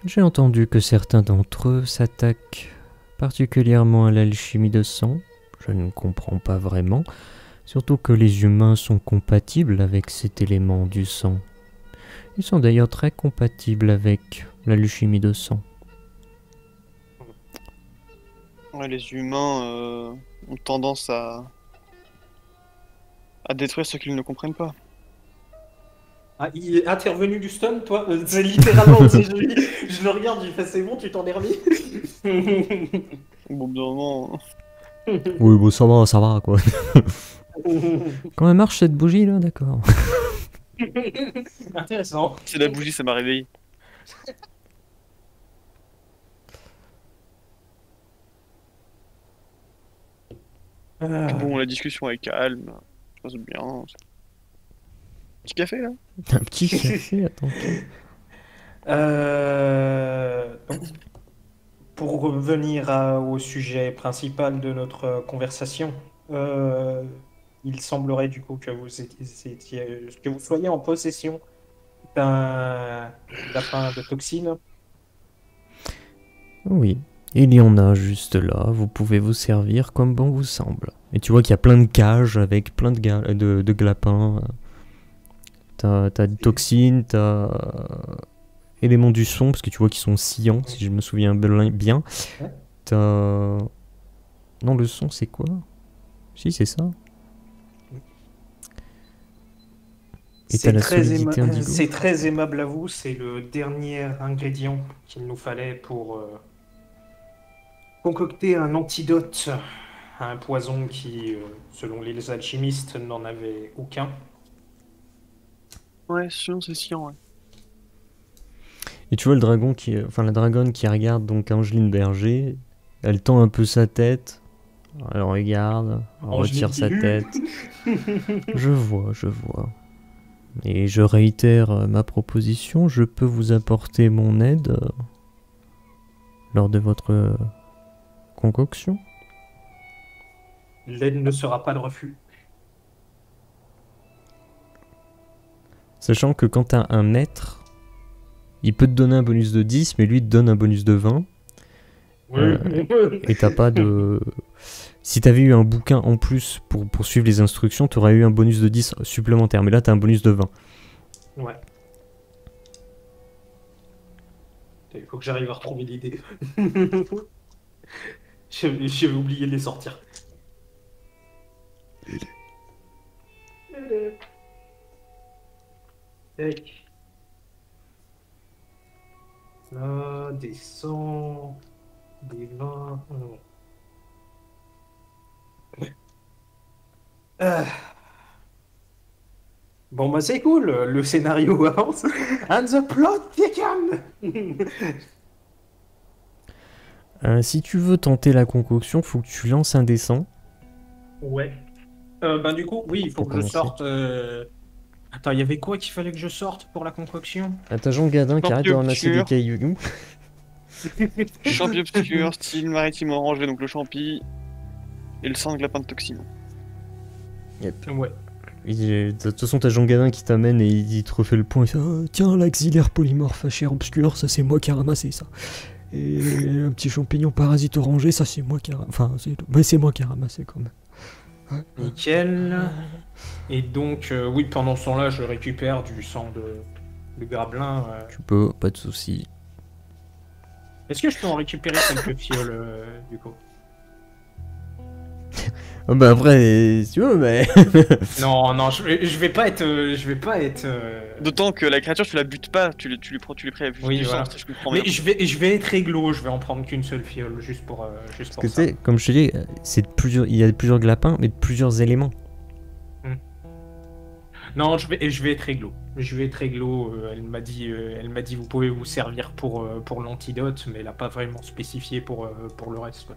A: J'ai entendu que certains d'entre eux s'attaquent particulièrement à l'alchimie de sang. Je ne comprends pas vraiment, surtout que les humains sont compatibles avec cet élément du sang. Ils sont d'ailleurs très compatibles avec l'alchimie de sang.
B: Ouais, les humains ont tendance à détruire ce qu'ils ne comprennent pas.
C: Ah, il est intervenu du stun, toi? C'est littéralement aussi joli. Je le regarde, je fais c'est bon, tu t'en es remis.
B: Au bout d'un moment.
A: Oui, bon, ça va, quoi. Quand elle marche cette bougie, là, d'accord.
C: Intéressant.
B: C'est la bougie, ça m'a réveillé. Bon, la discussion est calme. Ça se passe bien. Petit café, là?
A: Un petit café, attends.
C: Donc, pour revenir au sujet principal de notre conversation, il semblerait du coup que vous soyez en possession d'un lapin de toxine.
A: Oui, il y en a juste là, vous pouvez vous servir comme bon vous semble. Et tu vois qu'il y a plein de cages avec plein de glapins. T'as des toxines, t'as éléments du son, parce que tu vois qu'ils sont sciants, si je me souviens bien. T'as... Non, le son, c'est quoi? Si, c'est ça. Et t'as la solidité indigo.
C: C'est très aimable à vous, c'est le dernier ingrédient qu'il nous fallait pour concocter un antidote à un poison qui, selon les alchimistes, n'en avait aucun.
B: Ouais, sinon c'est sciant, ouais.
A: Et tu vois le dragon enfin la dragonne qui regarde donc Angeline Berger. Elle tend un peu sa tête. Elle regarde, elle retire sa tête. Je vois. Et je réitère ma proposition. Je peux vous apporter mon aide lors de votre concoction.
C: L'aide ne sera pas de refus.
A: Sachant que quand t'as un maître, il peut te donner un bonus de 10, mais lui te donne un bonus de 20. Et t'as pas de... Si t'avais eu un bouquin en plus pour suivre les instructions, t'aurais eu un bonus de 10 supplémentaire. Mais là, t'as un bonus de 20.
C: Ouais. Il faut que j'arrive à retrouver l'idée. J'avais oublié de les sortir. Tac. Là, des 100, des 20. Non. Bon, bah c'est cool, le scénario avance. And the plot thickens.
A: Si tu veux tenter la concoction, faut que tu lances un dessin.
C: Ouais. Ben du coup, oui, il faut que je sorte. Attends, il y avait quoi qu'il fallait que je sorte pour la concoction?
A: T'as Jean Gadin qui arrête de ramasser des cailloux.
B: Champi obscur, style maritime orangé, donc le champi. Et le sang de lapin de toxine.
A: Yep.
C: Ouais.
A: De toute façon, t'as Jean Gadin qui t'amène et il te refait le point. Il fait tiens, l'axillaire polymorphe à chair obscure, ça c'est moi qui ai ramassé ça. Et un petit champignon parasite orangé, ça c'est moi qui ai ramassé. Enfin, c'est moi qui ai ramassé quand même. Ouais.
C: Nickel. Et donc, oui, pendant ce temps-là, je récupère du sang de Grablin.
A: Tu peux, pas de soucis.
C: Est-ce que je peux en récupérer quelques fioles, du coup?
A: Bah après, si tu veux, mais...
C: non, je vais pas être...
B: D'autant que la créature, tu la butes pas, tu lui prends du
C: voilà.
B: sang, si je comprends
C: mais
B: bien.
C: je vais être réglo, je vais en prendre qu'une seule fiole, juste pour
A: que
C: ça.
A: Comme je te dis, il y a plusieurs glapins, mais de plusieurs éléments.
C: Non, je vais être réglo. Elle m'a dit, vous pouvez vous servir pour l'antidote, mais elle a pas vraiment spécifié pour le reste, quoi.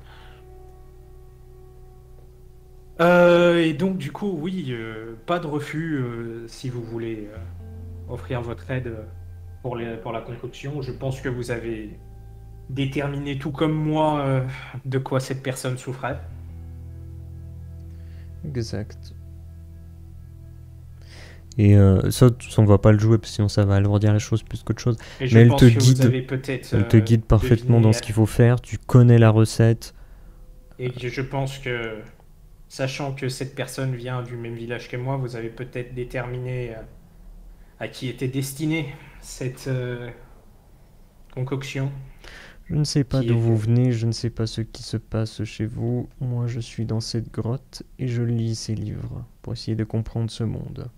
C: Et donc du coup, oui, pas de refus si vous voulez offrir votre aide pour la concoction. Je pense que vous avez déterminé tout comme moi de quoi cette personne souffrait.
A: Exact. Et ça, on va pas le jouer parce que sinon ça va alourdir la chose plus qu'autre chose.
C: Et
A: mais elle te guide parfaitement dans ce qu'il faut faire. Tu connais la recette.
C: Et je pense que, sachant que cette personne vient du même village que moi, vous avez peut-être déterminé à qui était destinée cette concoction.
A: Je ne sais pas d'où vous venez, je ne sais pas ce qui se passe chez vous. Moi, je suis dans cette grotte et je lis ces livres pour essayer de comprendre ce monde.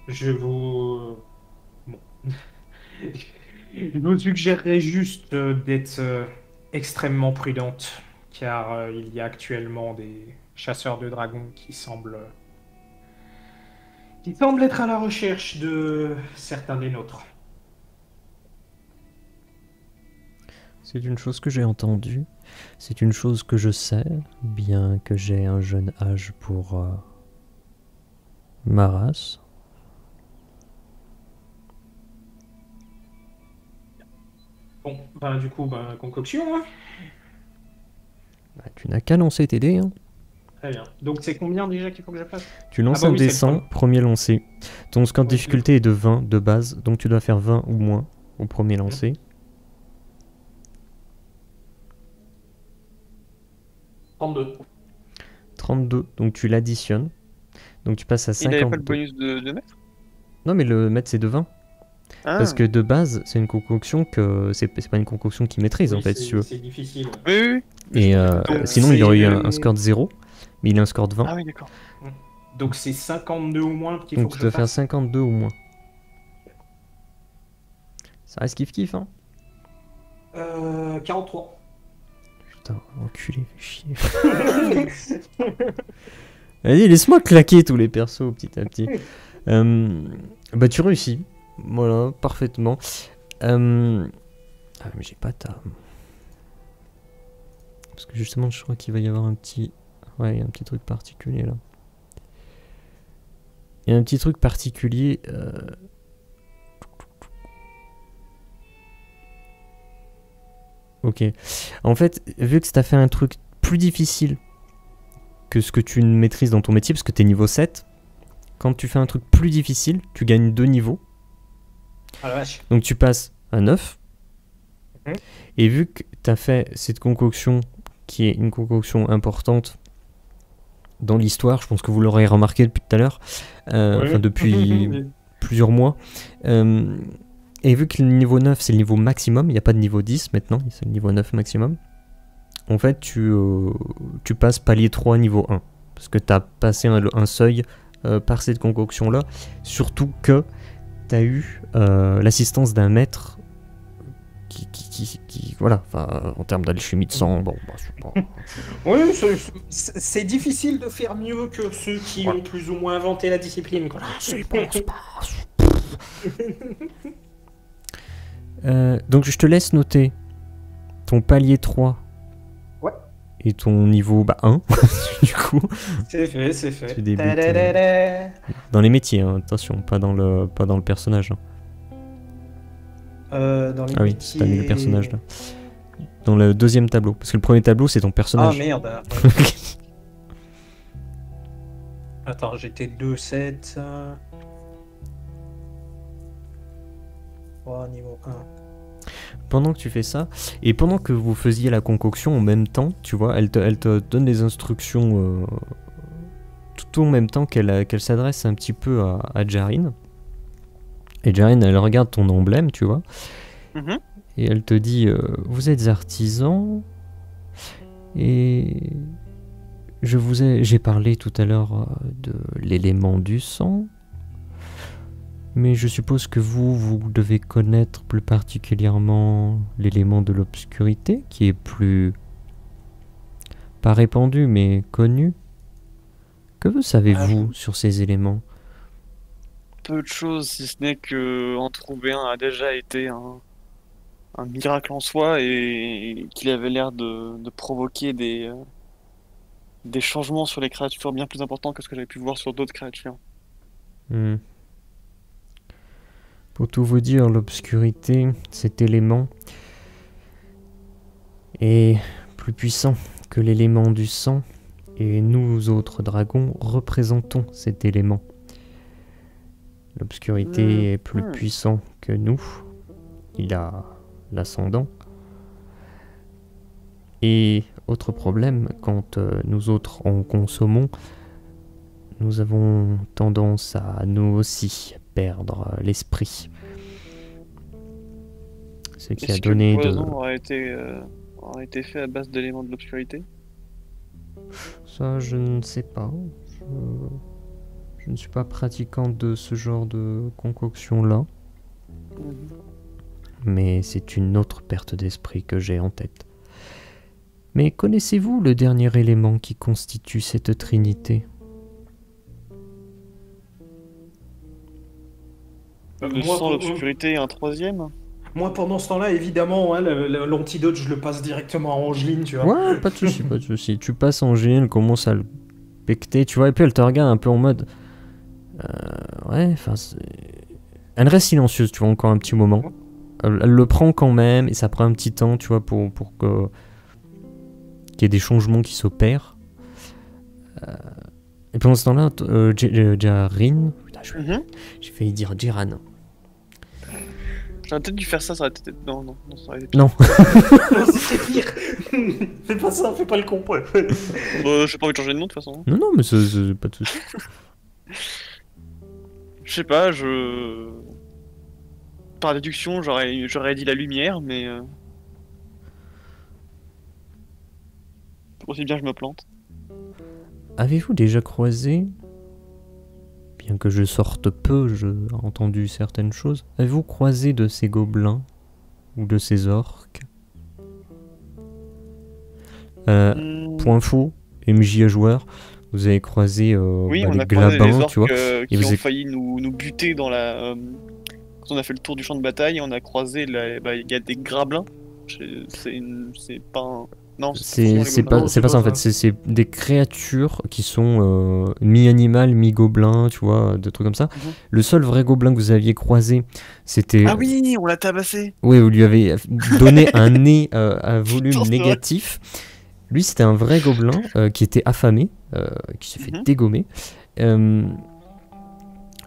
C: Je vous suggérerais juste d'être extrêmement prudente, car il y a actuellement des chasseurs de dragons qui semblent être à la recherche de certains des nôtres.
A: C'est une chose que j'ai entendue, c'est une chose que je sais, bien que j'ai un jeune âge pour ma race.
C: Bon, bah du coup, concoction, hein.
A: Bah, tu n'as qu'à lancer tes dés, hein.
C: Très bien. Donc c'est combien déjà qu'il faut que je fasse?
A: Tu lances un dé 100, premier lancé. Ton score de difficulté est de 20 de base, donc tu dois faire 20 ou moins au premier lancé. 32, donc tu l'additionnes. Donc tu passes à 50.
B: Il n'avait pas le bonus de maître?
A: Non, mais le maître c'est de 20.
B: Ah.
A: Parce que de base, c'est une concoction que c'est pas une concoction qu'il maîtrise en fait, si tu veux.
C: C'est difficile.
B: Oui.
A: Et sinon, il aurait eu un score de 0, mais il a un score de 20.
B: Ah oui, d'accord.
C: Donc c'est 52 ou moins qu'il faut
A: donc
C: que
A: tu dois
C: je
A: faire
C: fasse.
A: 52 ou moins. Ça reste kiff-kiff, hein.
C: 43.
A: Putain, enculé, fais chier. Vas-y, laisse-moi claquer tous les persos petit à petit. Bah tu réussis. Voilà, parfaitement. Ah mais j'ai pas ta... Parce que justement je crois qu'il va y avoir un petit... Ouais, il y a un petit truc particulier là. Il y a un petit truc particulier... Ok. En fait, vu que ça t'a fait un truc plus difficile que ce que tu maîtrises dans ton métier, parce que t'es niveau 7, quand tu fais un truc plus difficile, tu gagnes 2 niveaux.
C: Ah la vache.
A: Donc tu passes à 9. Et vu que t'as fait cette concoction, qui est une concoction importante dans l'histoire, je pense que vous l'aurez remarqué depuis tout à l'heure, enfin depuis plusieurs mois, et vu que le niveau 9 c'est le niveau maximum, il n'y a pas de niveau 10 maintenant, c'est le niveau 9 maximum, en fait tu passes palier 3 niveau 1, parce que tu as passé un seuil par cette concoction là, surtout que tu as eu l'assistance d'un maître qui voilà, en termes d'alchimie de sang, bon, bah, c'est pas...
C: Oui, c'est difficile de faire mieux que ceux qui ont plus ou moins inventé la discipline, quoi.
A: Donc je te laisse noter ton palier 3 et ton niveau 1 du coup.
C: C'est fait.
A: Tu débutes dans les métiers, hein, attention, pas dans le personnage. Hein.
C: Dans les
A: métiers... t'as mis le personnage là. Dans le deuxième tableau, parce que le premier tableau c'est ton personnage.
C: Ah merde. Attends, j'étais 2-7. 3 niveau 1.
A: Pendant que tu fais ça, et pendant que vous faisiez la concoction en même temps, tu vois, elle te donne des instructions tout en même temps qu'elle s'adresse un petit peu à Jarine. Et Jarine, elle regarde ton emblème, tu vois, et elle te dit vous êtes artisan, et j'ai parlé tout à l'heure de l'élément du sang. Mais je suppose que vous devez connaître plus particulièrement l'élément de l'obscurité, qui est plus... pas répandu, mais connu. Que savez-vous sur ces éléments?
B: Peu de choses, si ce n'est que en trouver un a déjà été un miracle en soi, et qu'il avait l'air de provoquer des changements sur les créatures bien plus importants que ce que j'avais pu voir sur d'autres créatures.
A: Pour tout vous dire, l'obscurité, cet élément, est plus puissant que l'élément du sang, et nous autres dragons représentons cet élément. L'obscurité est plus puissant que nous, il a l'ascendant. Et autre problème, quand nous autres en consommons, nous avons tendance à nous aussi perdre l'esprit. Ce qui a donné
B: que le poison aurait été fait à base d'éléments de l'obscurité?
A: Ça, je ne sais pas. Je ne suis pas pratiquant de ce genre de concoction-là. Mais c'est une autre perte d'esprit que j'ai en tête. Mais connaissez-vous le dernier élément qui constitue cette trinité?
B: Le sang, l'obscurité et un troisième?
C: Moi, pendant ce temps-là, évidemment, hein, l'antidote, je le passe directement à Angeline, tu vois.
A: Ouais, pas de soucis, pas de soucis. Tu passes Angeline, elle commence à le becter, tu vois, et puis elle te regarde un peu en mode... ouais, enfin... Elle reste silencieuse, tu vois, encore un petit moment. Elle le prend quand même, et ça prend un petit temps, tu vois, pour que... qu'il y ait des changements qui s'opèrent. Et pendant ce temps-là, Jarine... J'ai failli dire Jiran.
B: J'aurais peut-être dû faire ça aurait peut-être... Non, ça aurait été
A: pire. Non.
C: C'est pire. Fais pas ça, fais pas le con.
B: J'ai pas envie de changer de nom de toute façon.
A: Non, mais c'est pas de soucis.
B: Je sais pas, par déduction, j'aurais dit la lumière, mais... Aussi bien je me plante.
A: Avez-vous déjà croisé... Bien que je sorte peu, j'ai entendu certaines choses. Avez-vous croisé de ces gobelins ou de ces orques? Point faux, MJ à joueur. Vous avez croisé
B: Oui,
A: les
B: on a croisé les
A: glabins,
B: orques
A: tu vois.
B: qui
A: vous
B: ont
A: avez-
B: failli nous buter dans la. Quand on a fait le tour du champ de bataille, on a croisé. Il y a des grablins. C'est pas un. Non, c'est pas forcément les
A: C'est
B: gobelins.
A: pas, c'est pas ça en fait, c'est des créatures qui sont mi-animal, mi-gobelin, tu vois, des trucs comme ça. Le seul vrai gobelin que vous aviez croisé, c'était...
B: Ah oui, on l'a tabassé.
A: Oui, vous lui avez donné un nez à volume
B: Non, c'est vrai.
A: négatif. Lui, c'était un vrai gobelin qui était affamé, qui s'est fait dégommer.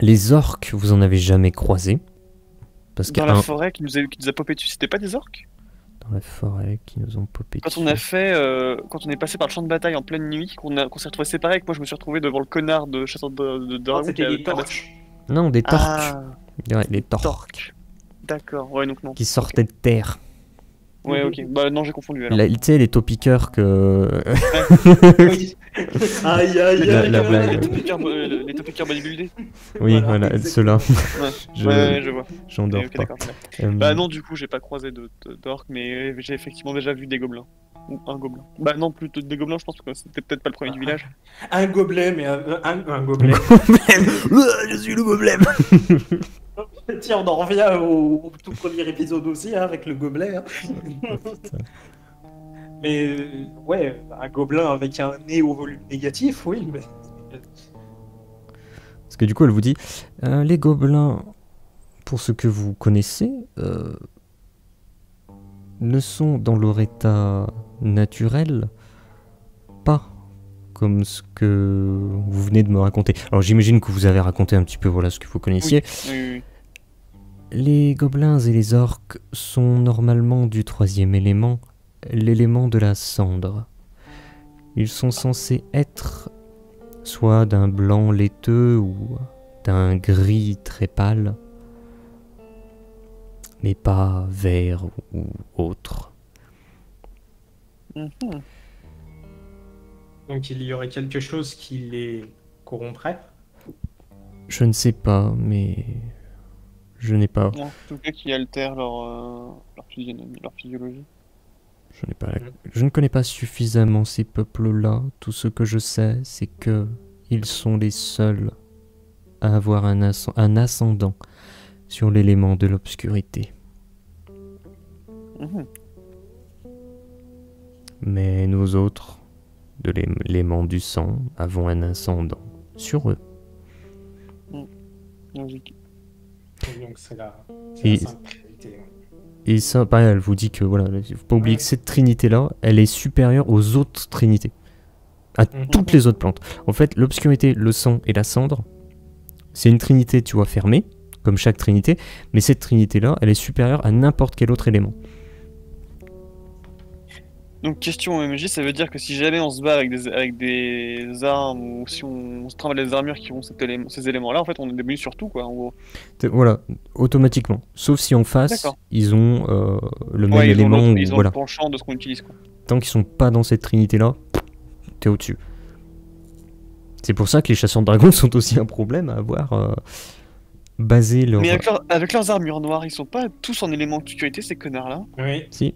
A: Les orques, vous en avez jamais croisé. Parce
B: Dans la forêt qui nous a popé dessus, c'était pas des orques?
A: Dans la forêt qui nous ont popé
B: Quand on a fait, quand on est passé par le champ de bataille en pleine nuit, qu'on s'est retrouvé séparés, que moi je me suis retrouvé devant le connard de chasseur de dragons qui
C: C'était
B: avait
C: des
B: tabassé.
C: torches.
A: Non, des torques.
B: Ah,
A: Ouais, les torques.
B: torques. D'accord, ouais, donc non.
A: Qui sortaient de terre.
B: Ouais, ok. Bah non, j'ai confondu alors.
A: Tu sais, les topiqueurs que...
C: Oui. Aïe, aïe,
A: La-
C: aïe.
A: la
C: aïe.
A: blague.
B: Les topiqueurs bodybuildés.
A: Oui,
C: Voilà,
A: voilà, ceux-là.
B: Ouais, ouais, je vois.
A: J'en dors
B: Ok,
A: pas.
B: d'accord. Bah non, du coup, j'ai pas croisé d'orques, mais j'ai effectivement déjà vu des gobelins. Ou un gobelin. Bah non, plutôt des gobelins, je pense que c'était peut-être pas le premier du village.
C: Un gobelet, mais un gobelet.
A: Je suis le gobelin.
C: Tiens, on en revient au tout premier épisode aussi, hein, avec le gobelet. Hein. Mais ouais, un gobelin avec un nez au volume négatif, oui. Mais...
A: Parce que du coup, elle vous dit, les gobelins, pour ce que vous connaissez, ne sont dans leur état naturel pas comme ce que vous venez de me raconter. Alors j'imagine que vous avez raconté un petit peu voilà ce que vous connaissiez.
B: Oui.
A: Les gobelins et les orques sont normalement du troisième élément, l'élément de la cendre. Ils sont censés être soit d'un blanc laiteux ou d'un gris très pâle, mais pas vert ou autre.
C: Donc il y aurait quelque chose qui les corromprait.
A: Je ne sais pas, mais je n'ai pas...
B: En tout cas, qui altèrent leur physiologie.
A: Je ne connais pas suffisamment ces peuples-là. Tout ce que je sais, c'est que ils sont les seuls à avoir un ascendant sur l'élément de l'obscurité. Mais nous autres, de l'élément du sang, avons un ascendant sur eux.
B: Logique.
C: Donc c'est la simple réalité.
A: Et ça, pareil, elle vous dit que voilà, il faut pas oublier que cette trinité-là, elle est supérieure aux autres trinités, à toutes les autres plantes. En fait, l'obscurité, le sang et la cendre, c'est une trinité, tu vois, fermée, comme chaque trinité, mais cette trinité-là, elle est supérieure à n'importe quel autre élément.
B: Donc question MJ, ça veut dire que si jamais on se bat avec des armes ou si on se trimballe des armures qui ont ces éléments-là, en fait on est démuni sur tout quoi en gros.
A: Voilà, automatiquement. Sauf si en face, ils ont le même
B: Ouais,
A: élément.
B: Ils ont
A: voilà.
B: le penchant de ce qu'on utilise quoi.
A: Tant qu'ils sont pas dans cette trinité-là, t'es au-dessus. C'est pour ça que les chasseurs de dragons sont aussi un problème à avoir basé leur...
B: Mais avec leurs armures noires, ils sont pas tous en élément de sécurité ces connards-là?
C: Oui.
A: Si.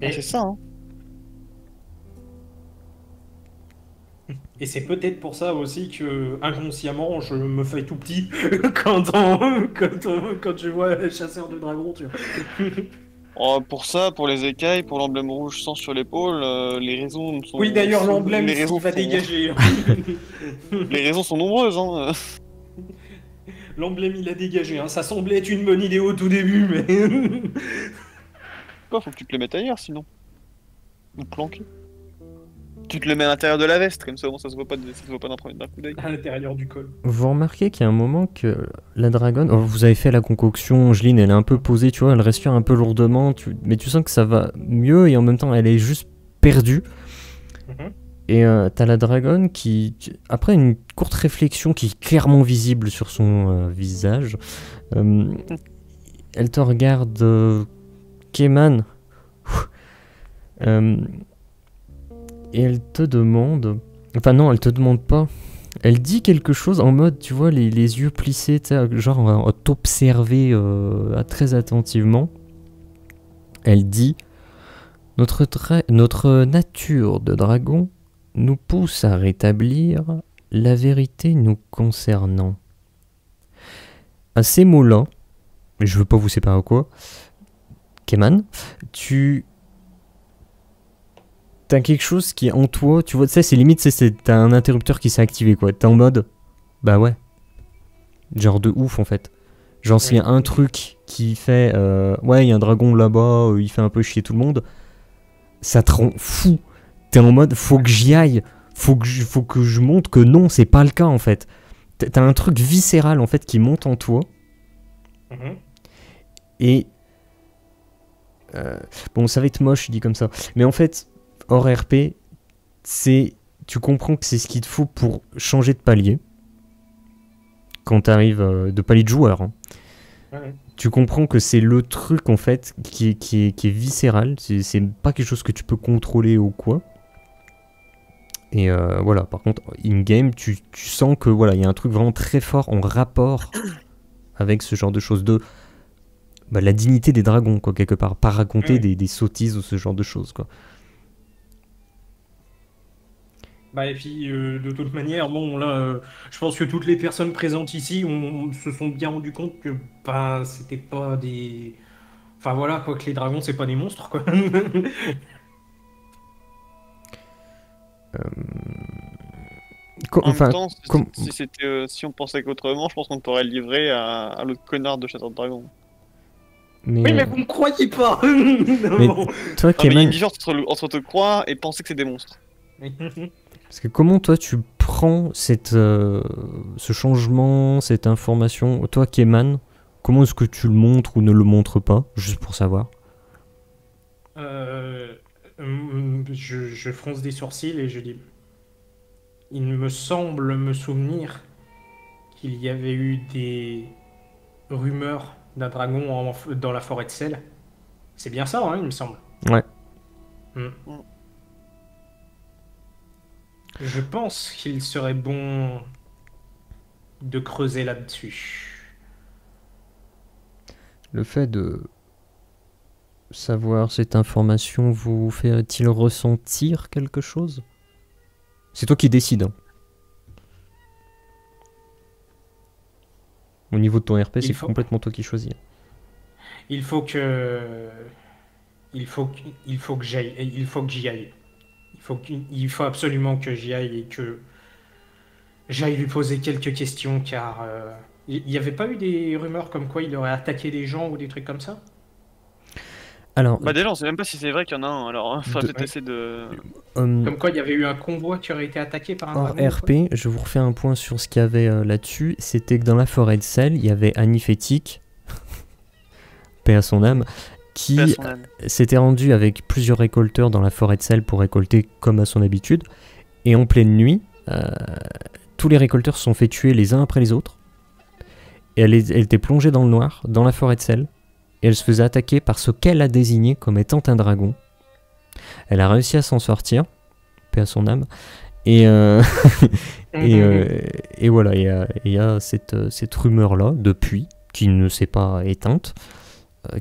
B: Ah, c'est ça, hein.
C: Et c'est peut-être pour ça aussi que inconsciemment je me fais tout petit quand je vois les chasseurs de dragons, tu vois.
B: Oh, pour ça, pour les écailles, pour l'emblème rouge sans sur l'épaule, les raisons sont...
C: Oui, d'ailleurs, l'emblème,
B: les
C: il
B: raisons
C: va
B: sont...
C: dégager.
B: Les raisons sont nombreuses, hein.
C: L'emblème, il a dégagé, hein. Ça semblait être une bonne idée au tout début, mais...
B: Quoi, faut que tu te le mettes ailleurs, sinon. Ou planqué. Tu te le mets à l'intérieur de la veste, comme ça, ça se voit pas d'un coup d'œil.
C: À l'intérieur du col.
A: Vous remarquez qu'il y a un moment que la dragonne... Oh, vous avez fait la concoction, Angeline, elle est un peu posée, tu vois, elle respire un peu lourdement, mais tu sens que ça va mieux et en même temps, elle est juste perdue. Et t'as la dragonne qui, après une courte réflexion qui est clairement visible sur son visage, elle te regarde, Keman, et elle te demande, enfin non, elle te demande pas, elle dit quelque chose en mode, tu vois, les yeux plissés, genre t'observer très attentivement. Elle dit, notre nature de dragon nous pousse à rétablir la vérité nous concernant. À ces mots-là, mais je veux pas vous séparer ou quoi, Keman, t'as quelque chose qui est en toi, tu vois, tu sais, c'est limite, t'as un interrupteur qui s'est activé, quoi. T'es en mode, bah ouais. Genre de ouf, en fait. Genre, s'il y a un truc qui fait, ouais, il y a un dragon là-bas, il fait un peu chier tout le monde, ça te rend fou. T'es en mode, faut que j'y aille. Faut que je montre que non, c'est pas le cas, en fait. T'as un truc viscéral, en fait, qui monte en toi. Et... bon, ça va être moche, dit comme ça. Mais en fait, hors RP, tu comprends que c'est ce qu'il te faut pour changer de palier. Quand t'arrives de palier de joueur. Hein. Ouais. Tu comprends que c'est le truc, en fait, qui est viscéral. C'est pas quelque chose que tu peux contrôler ou quoi. Et voilà, par contre, in-game, tu sens que voilà, il y a un truc vraiment très fort en rapport avec ce genre de choses de la dignité des dragons, quoi, quelque part. Pas raconter des sottises ou ce genre de choses, quoi.
C: Et puis, de toute manière, bon, là, je pense que toutes les personnes présentes ici se sont bien rendu compte que c'était pas des... Enfin, voilà, quoi, que les dragons, c'est pas des monstres, quoi.
B: En même temps, si on pensait qu'autrement, je pense qu'on t'aurait livré à l'autre connard de chasseur de dragons.
C: Mais oui, mais vous me croyez pas.
A: Mais toi,
B: il y a une différence entre te croire et penser que c'est des monstres.
A: Parce que comment toi tu prends ce changement, cette information, toi Keman, comment est-ce que tu le montres ou ne le montres pas, juste pour savoir?
C: Je fronce des sourcils et je dis... Il me semble me souvenir qu'il y avait eu des rumeurs d'un dragon dans la forêt de sel. C'est bien ça, hein, il me semble.
A: Ouais.
C: Je pense qu'il serait bon de creuser là-dessus.
A: Le fait de savoir cette information vous fait-il ressentir quelque chose? C'est toi qui décides. Hein. Au niveau de ton RP, c'est complètement toi qui choisis.
C: Il faut que j'aille. Il faut que j'y aille. Il faut absolument que j'y aille et que j'aille lui poser quelques questions, car il n'y avait pas eu des rumeurs comme quoi il aurait attaqué des gens ou des trucs comme ça?
A: Alors,
B: déjà, on sait même pas si c'est vrai qu'il y en a un, alors il faudrait peut-être essayer de...
C: Comme quoi il y avait eu un convoi qui aurait été attaqué par un dragon.
A: Hors RP, je vous refais un point sur ce qu'il y avait là-dessus. C'était que dans la forêt de sel, il y avait Annie Fétique, paix à son âme, qui s'était rendu avec plusieurs récolteurs dans la forêt de sel pour récolter comme à son habitude. Et en pleine nuit, tous les récolteurs se sont fait tuer les uns après les autres. Et elle était plongée dans le noir, dans la forêt de sel. Et elle se faisait attaquer par ce qu'elle a désigné comme étant un dragon. Elle a réussi à s'en sortir, paix à son âme. Et voilà, il y a cette rumeur-là, depuis, qui ne s'est pas éteinte,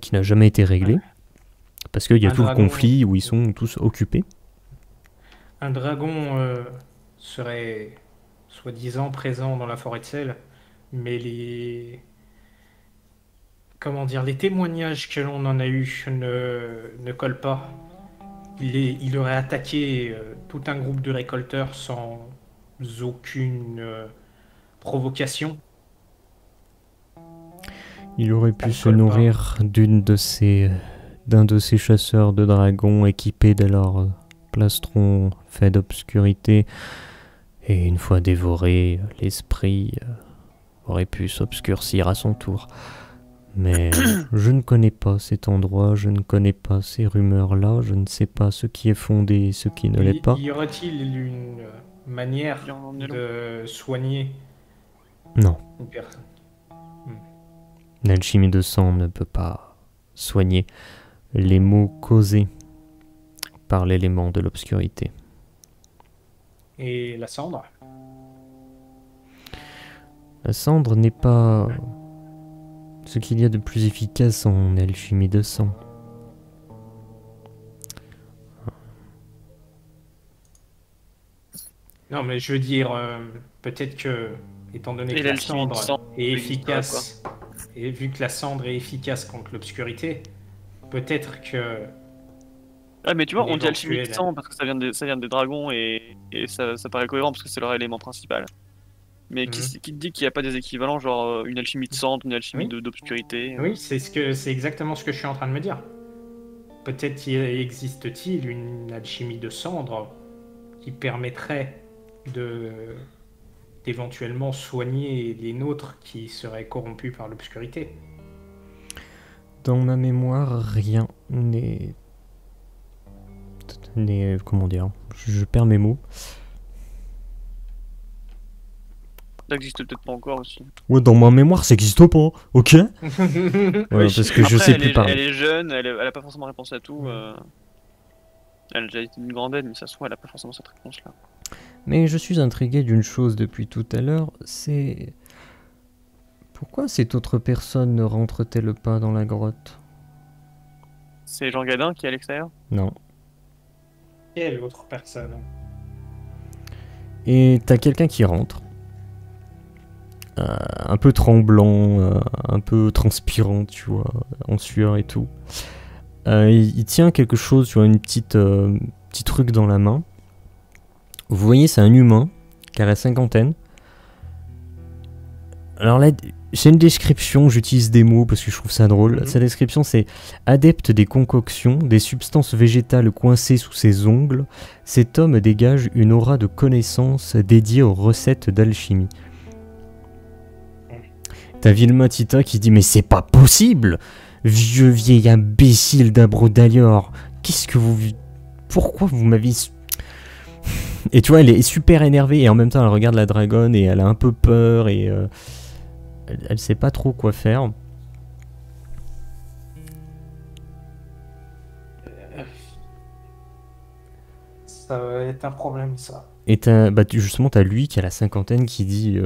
A: qui n'a jamais été réglée, parce qu'il y a tout le conflit où ils sont tous occupés.
C: Un dragon serait soi-disant présent dans la forêt de sel, mais les témoignages que l'on en a eu ne collent pas. Il aurait attaqué tout un groupe de récolteurs sans aucune provocation.
A: Il aurait pu se nourrir d'un de ces chasseurs de dragons équipés de leur plastron fait d'obscurité, et une fois dévoré, l'esprit aurait pu s'obscurcir à son tour. Mais je ne connais pas cet endroit, je ne connais pas ces rumeurs-là, je ne sais pas ce qui est fondé et ce qui ne l'est pas.
C: Y aurait-il une manière de soigner
A: une
C: personne?
A: L'alchimie de sang ne peut pas soigner les maux causés par l'élément de l'obscurité.
C: Et la cendre?
A: La cendre n'est pas ce qu'il y a de plus efficace en alchimie de sang.
C: Non, mais je veux dire, peut-être que, étant donné que la cendre est efficace, et vu que la cendre est efficace contre l'obscurité, peut-être que...
B: Ah, mais tu vois, on dit alchimie de sang parce que ça vient des dragons et ça paraît cohérent parce que c'est leur élément principal. Mais qui te dit qu'il n'y a pas des équivalents, genre une alchimie de cendre, une alchimie d'obscurité?
C: Oui, c'est exactement ce que je suis en train de me dire. Peut-être existe-t-il une alchimie de cendre qui permettrait d'éventuellement soigner les nôtres qui seraient corrompus par l'obscurité.
A: Dans ma mémoire, rien n'est... Comment dire? Je perds mes mots.
B: Ça existe peut-être pas encore aussi.
A: Ouais, dans ma mémoire, ça existe pas, ok? Ouais, parce que je sais plus parler.
B: Elle est jeune, elle a pas forcément réponse à tout. Elle a déjà été une grande aide, mais ça se trouve, elle a pas forcément cette réponse-là.
A: Mais je suis intrigué d'une chose depuis tout à l'heure, c'est... Pourquoi cette autre personne ne rentre-t-elle pas dans la grotte?
B: C'est Jean Gadin qui est à l'extérieur?
A: Non.
C: Quelle autre personne?
A: Et t'as quelqu'un qui rentre. Un peu tremblant, un peu transpirant, tu vois, en sueur et tout. Il tient quelque chose, tu vois, une petit truc dans la main. Vous voyez, c'est un humain qui a la cinquantaine. Alors là, c'est une description, j'utilise des mots parce que je trouve ça drôle. Sa description, c'est adepte des concoctions, des substances végétales coincées sous ses ongles. Cet homme dégage une aura de connaissance dédiée aux recettes d'alchimie. T'as Vilma Tita qui dit mais c'est pas possible, vieux vieil imbécile d'Abrodalior, qu'est-ce que vous... Pourquoi vous m'avez... Et tu vois, elle est super énervée et en même temps elle regarde la dragonne et elle a un peu peur et elle sait pas trop quoi faire.
C: Ça va être un problème ça.
A: Et justement t'as lui qui a la cinquantaine qui dit...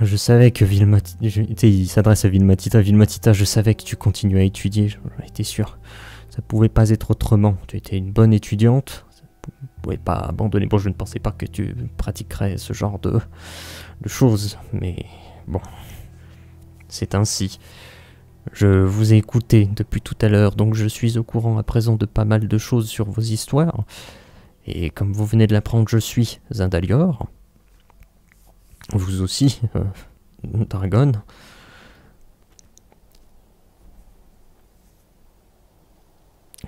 A: Je savais que Vilma... Il s'adresse à Vilma Tita. Vilma Tita, je savais que tu continuais à étudier. J'en étais sûr. Ça pouvait pas être autrement. Tu étais une bonne étudiante. Tu pouvais pas abandonner. Bon, je ne pensais pas que tu pratiquerais ce genre de choses. Mais bon, c'est ainsi. Je vous ai écouté depuis tout à l'heure. Donc je suis au courant à présent de pas mal de choses sur vos histoires. Et comme vous venez de l'apprendre, je suis Zindalior. Vous aussi, Dragon.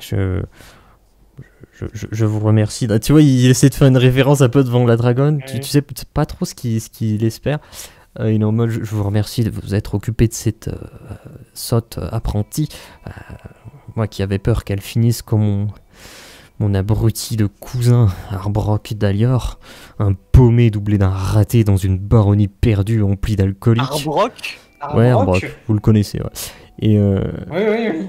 A: Je vous remercie. Tu vois, il essaie de faire une référence un peu devant la dragonne. Tu sais pas trop ce qu'il espère. Il est en mode, je vous remercie de vous être occupé de cette sotte apprentie. Moi qui avais peur qu'elle finisse comme mon abruti de cousin, Arbrock Dalior, un paumé doublé d'un raté dans une baronnie perdue emplie d'alcooliques.
B: Arbrock?
A: Ouais, Arbrock, vous le connaissez, ouais. Et
C: Oui.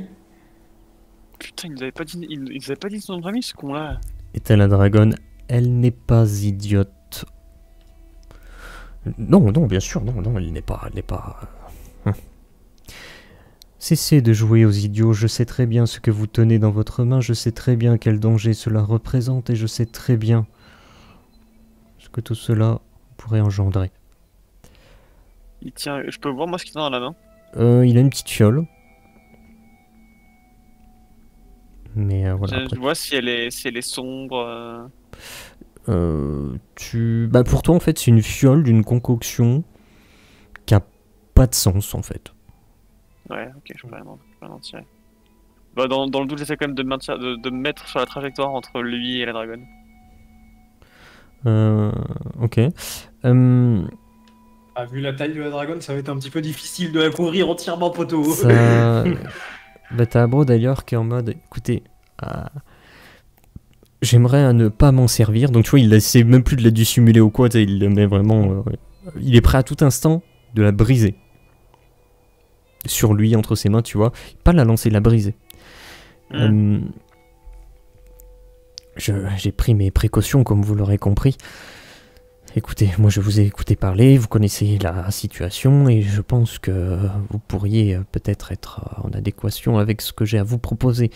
B: Putain, ils nous avaient pas dit son nom de famille, ce con-là.
A: Et t'as la dragonne, elle n'est pas idiote. Non, bien sûr, non, elle n'est pas... Cessez de jouer aux idiots, je sais très bien ce que vous tenez dans votre main, je sais très bien quel danger cela représente et je sais très bien ce que tout cela pourrait engendrer.
B: Il tient, je peux voir moi ce qu'il a dans la main?
A: Il a une petite fiole. Mais voilà.
B: Je vois si elle est sombre.
A: Pour toi en fait c'est une fiole d'une concoction qui a pas de sens en fait.
B: Ouais, ok, je peux rien en tirer. Bah, dans le doute, j'essaie quand même de me mettre sur la trajectoire entre lui et la dragonne.
A: Ok.
C: Vu la taille de la dragonne, ça va être un petit peu difficile de la couvrir entièrement, poteau.
A: Ça... t'as Abro d'ailleurs qui est en mode, écoutez, j'aimerais ne pas m'en servir. Donc tu vois, il essaie même plus de la dissimuler ou quoi, il le met vraiment... il est prêt à tout instant de la briser. Sur lui, entre ses mains, tu vois. Pas la lancer, la briser. J'ai pris mes précautions, comme vous l'aurez compris. Écoutez, moi je vous ai écouté parler, vous connaissez la situation, et je pense que vous pourriez peut-être être en adéquation avec ce que j'ai à vous proposer.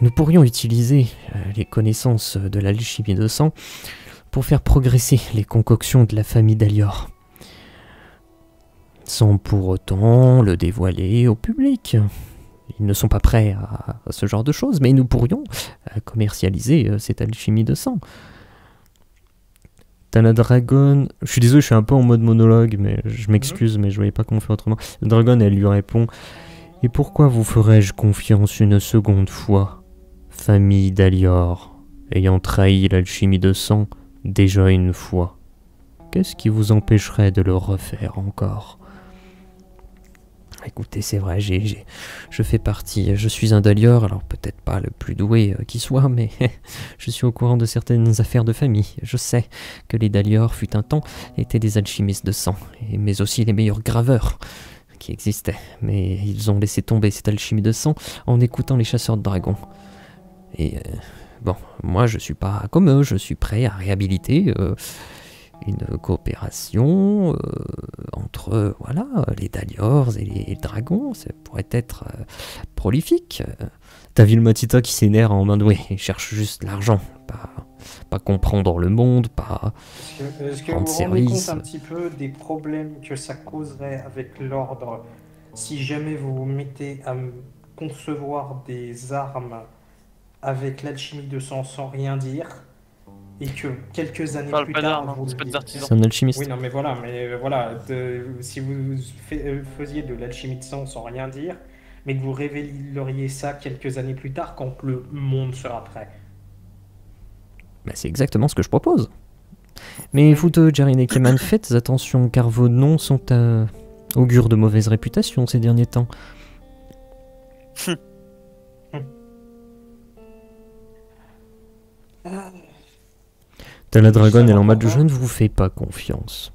A: Nous pourrions utiliser les connaissances de l'alchimie de sang. pour faire progresser les concoctions de la famille Dalior. Sans pour autant le dévoiler au public. Ils ne sont pas prêts à ce genre de choses, mais nous pourrions commercialiser cette alchimie de sang. T'as la dragonne... Je suis désolé, je suis un peu en mode monologue, mais je m'excuse, mais je voyais pas comment faire autrement. La dragonne, elle lui répond... Et pourquoi vous ferais-je confiance une seconde fois, famille Dalior, ayant trahi l'alchimie de sang déjà une fois? Qu'est-ce qui vous empêcherait de le refaire encore? Écoutez, c'est vrai, je fais partie, je suis un Dalior, alors peut-être pas le plus doué qui soit, mais je suis au courant de certaines affaires de famille. Je sais que les Dalior, fut un temps, étaient des alchimistes de sang, mais aussi les meilleurs graveurs qui existaient. Mais ils ont laissé tomber cette alchimie de sang en écoutant les chasseurs de dragons. Et bon, moi je suis pas comme eux, je suis prêt à réhabiliter... une coopération entre voilà, les Daliors et les dragons, ça pourrait être prolifique. T'as vu le Matita qui s'énerve en mode, oui, il cherche juste l'argent, pas comprendre le monde, pas
C: Est-ce que vous vous rendez compte un petit peu des problèmes que ça causerait avec l'ordre si jamais vous vous mettez à concevoir des armes avec l'alchimie de sang sans rien dire? Et que quelques années plus tard,
A: c'est un alchimiste.
C: Oui, non, mais voilà, si vous faisiez de l'alchimie de sang sans rien dire, mais que vous révéleriez ça quelques années plus tard quand le monde sera prêt.
A: Bah, c'est exactement ce que je propose. Mais vous deux, Jarine et Keman, faites attention, car vos noms sont augure de mauvaise réputation ces derniers temps. T'as la dragonne, elle est en mode je ne vous fais pas confiance.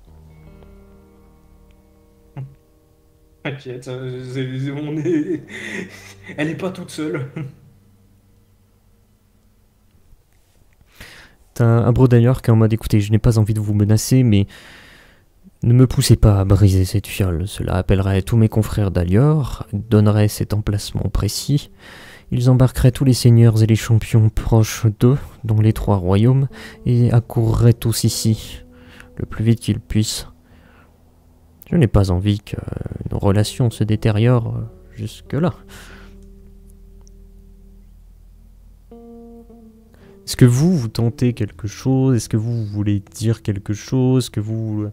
C: T'inquiète, elle est pas toute seule.
A: T'as un bro d'ailleurs qui est en mode écoutez, je n'ai pas envie de vous menacer, mais ne me poussez pas à briser cette fiole. Cela appellerait tous mes confrères d'Alior, donnerait cet emplacement précis. Ils embarqueraient tous les seigneurs et les champions proches d'eux, dont les 3 royaumes, et accourraient tous ici, le plus vite qu'ils puissent. Je n'ai pas envie que nos relations se détériorent jusque-là. Est-ce que vous tentez quelque chose? Est-ce que vous voulez dire quelque chose? Que vous...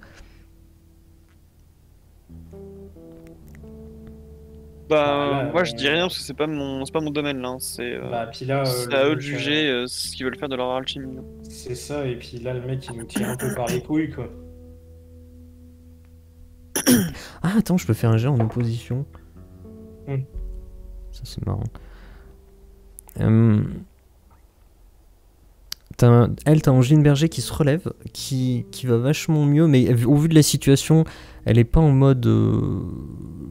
B: moi je dis rien parce que c'est pas mon domaine là, c'est à eux de juger ce qu'ils veulent faire de leur alchimie.
C: C'est ça, et puis là le mec il nous tire un peu par les couilles quoi.
A: Ah attends, je peux faire un jet en opposition. Ça c'est marrant. T'as Angeline Berger qui se relève, qui va vachement mieux, mais au vu de la situation, elle est pas en mode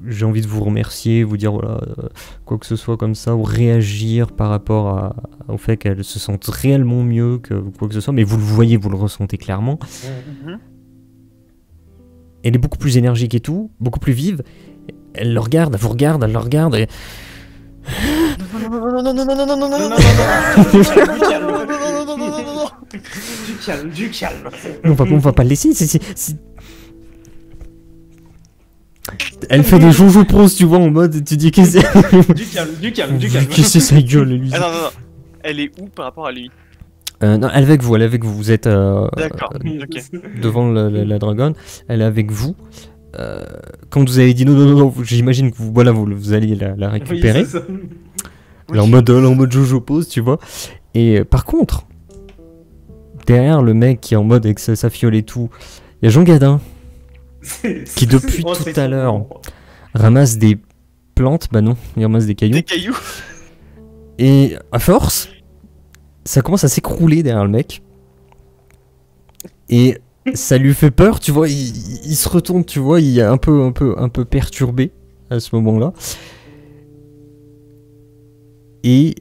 A: j'ai envie de vous remercier, vous dire voilà quoi que ce soit comme ça, ou réagir par rapport au fait qu'elle se sente réellement mieux que quoi que ce soit, mais vous le voyez, vous le ressentez clairement. Elle est beaucoup plus énergique et tout, beaucoup plus vive. Elle le regarde, elle vous regarde, elle le regarde et...
C: Du calme.
A: On va pas le laisser. Elle fait des Jojo Pros, tu vois, en mode, tu dis qu'est-ce que
C: Du calme.
A: Qu'est-ce que c'est sa gueule, lui?
B: Non. Elle est où par rapport à lui?
A: Non, elle est avec vous, vous êtes
B: d'accord,
A: devant la dragonne, elle est avec vous. Quand vous avez dit non, j'imagine que vous allez la récupérer.
C: Oui,
A: Elle est en mode Jojo Pose, tu vois. Et par contre, derrière le mec qui est en mode avec sa fiole et tout, il y a Jean Gadin qui depuis tout à l'heure ramasse des plantes. Bah non, il ramasse des cailloux.
B: Des cailloux.
A: Et à force, ça commence à s'écrouler derrière le mec. Et ça lui fait peur, tu vois, il se retourne, tu vois, il est un peu perturbé à ce moment-là. Et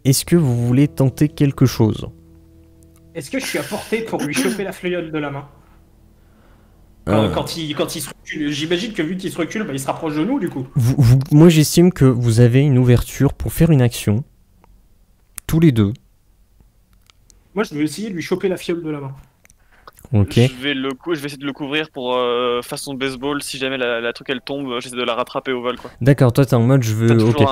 A: est-ce que vous voulez tenter quelque chose?
C: Est-ce que je suis à portée pour lui choper la fléole de la main? Quand il se recule, j'imagine que vu qu'il se recule, il se rapproche de nous du coup.
A: Moi j'estime que vous avez une ouverture pour faire une action, tous les deux.
C: Moi, je vais essayer de lui choper la fiole de la main.
A: Ok.
B: Je vais essayer de le couvrir pour façon de baseball. Si jamais la truc elle tombe, j'essaie de la rattraper au vol quoi.
A: D'accord, toi t'es en mode je veux. Ok.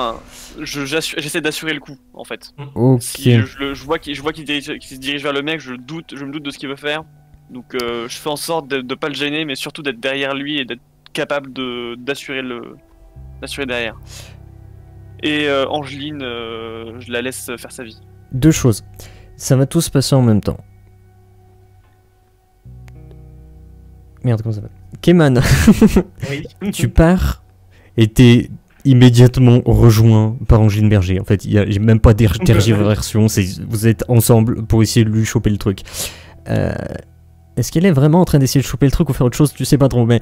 B: J'essaie d'assurer le coup en fait.
A: Ok.
B: Si je vois qu'il se dirige vers le mec, je me doute de ce qu'il veut faire. Donc je fais en sorte de pas le gêner, mais surtout d'être derrière lui et d'être capable d'assurer derrière. Et Angeline, je la laisse faire sa vie.
A: Deux choses. Ça va tout se passer en même temps. Merde, comment ça va? Keman,
C: Oui.
A: tu pars et t'es immédiatement rejoint par Angeline Berger. En fait, il n'y a même pas de tergiversion. Vous êtes ensemble pour essayer de lui choper le truc. Est-ce qu'elle est vraiment en train d'essayer de choper le truc ou faire autre chose? Tu sais pas trop, mais...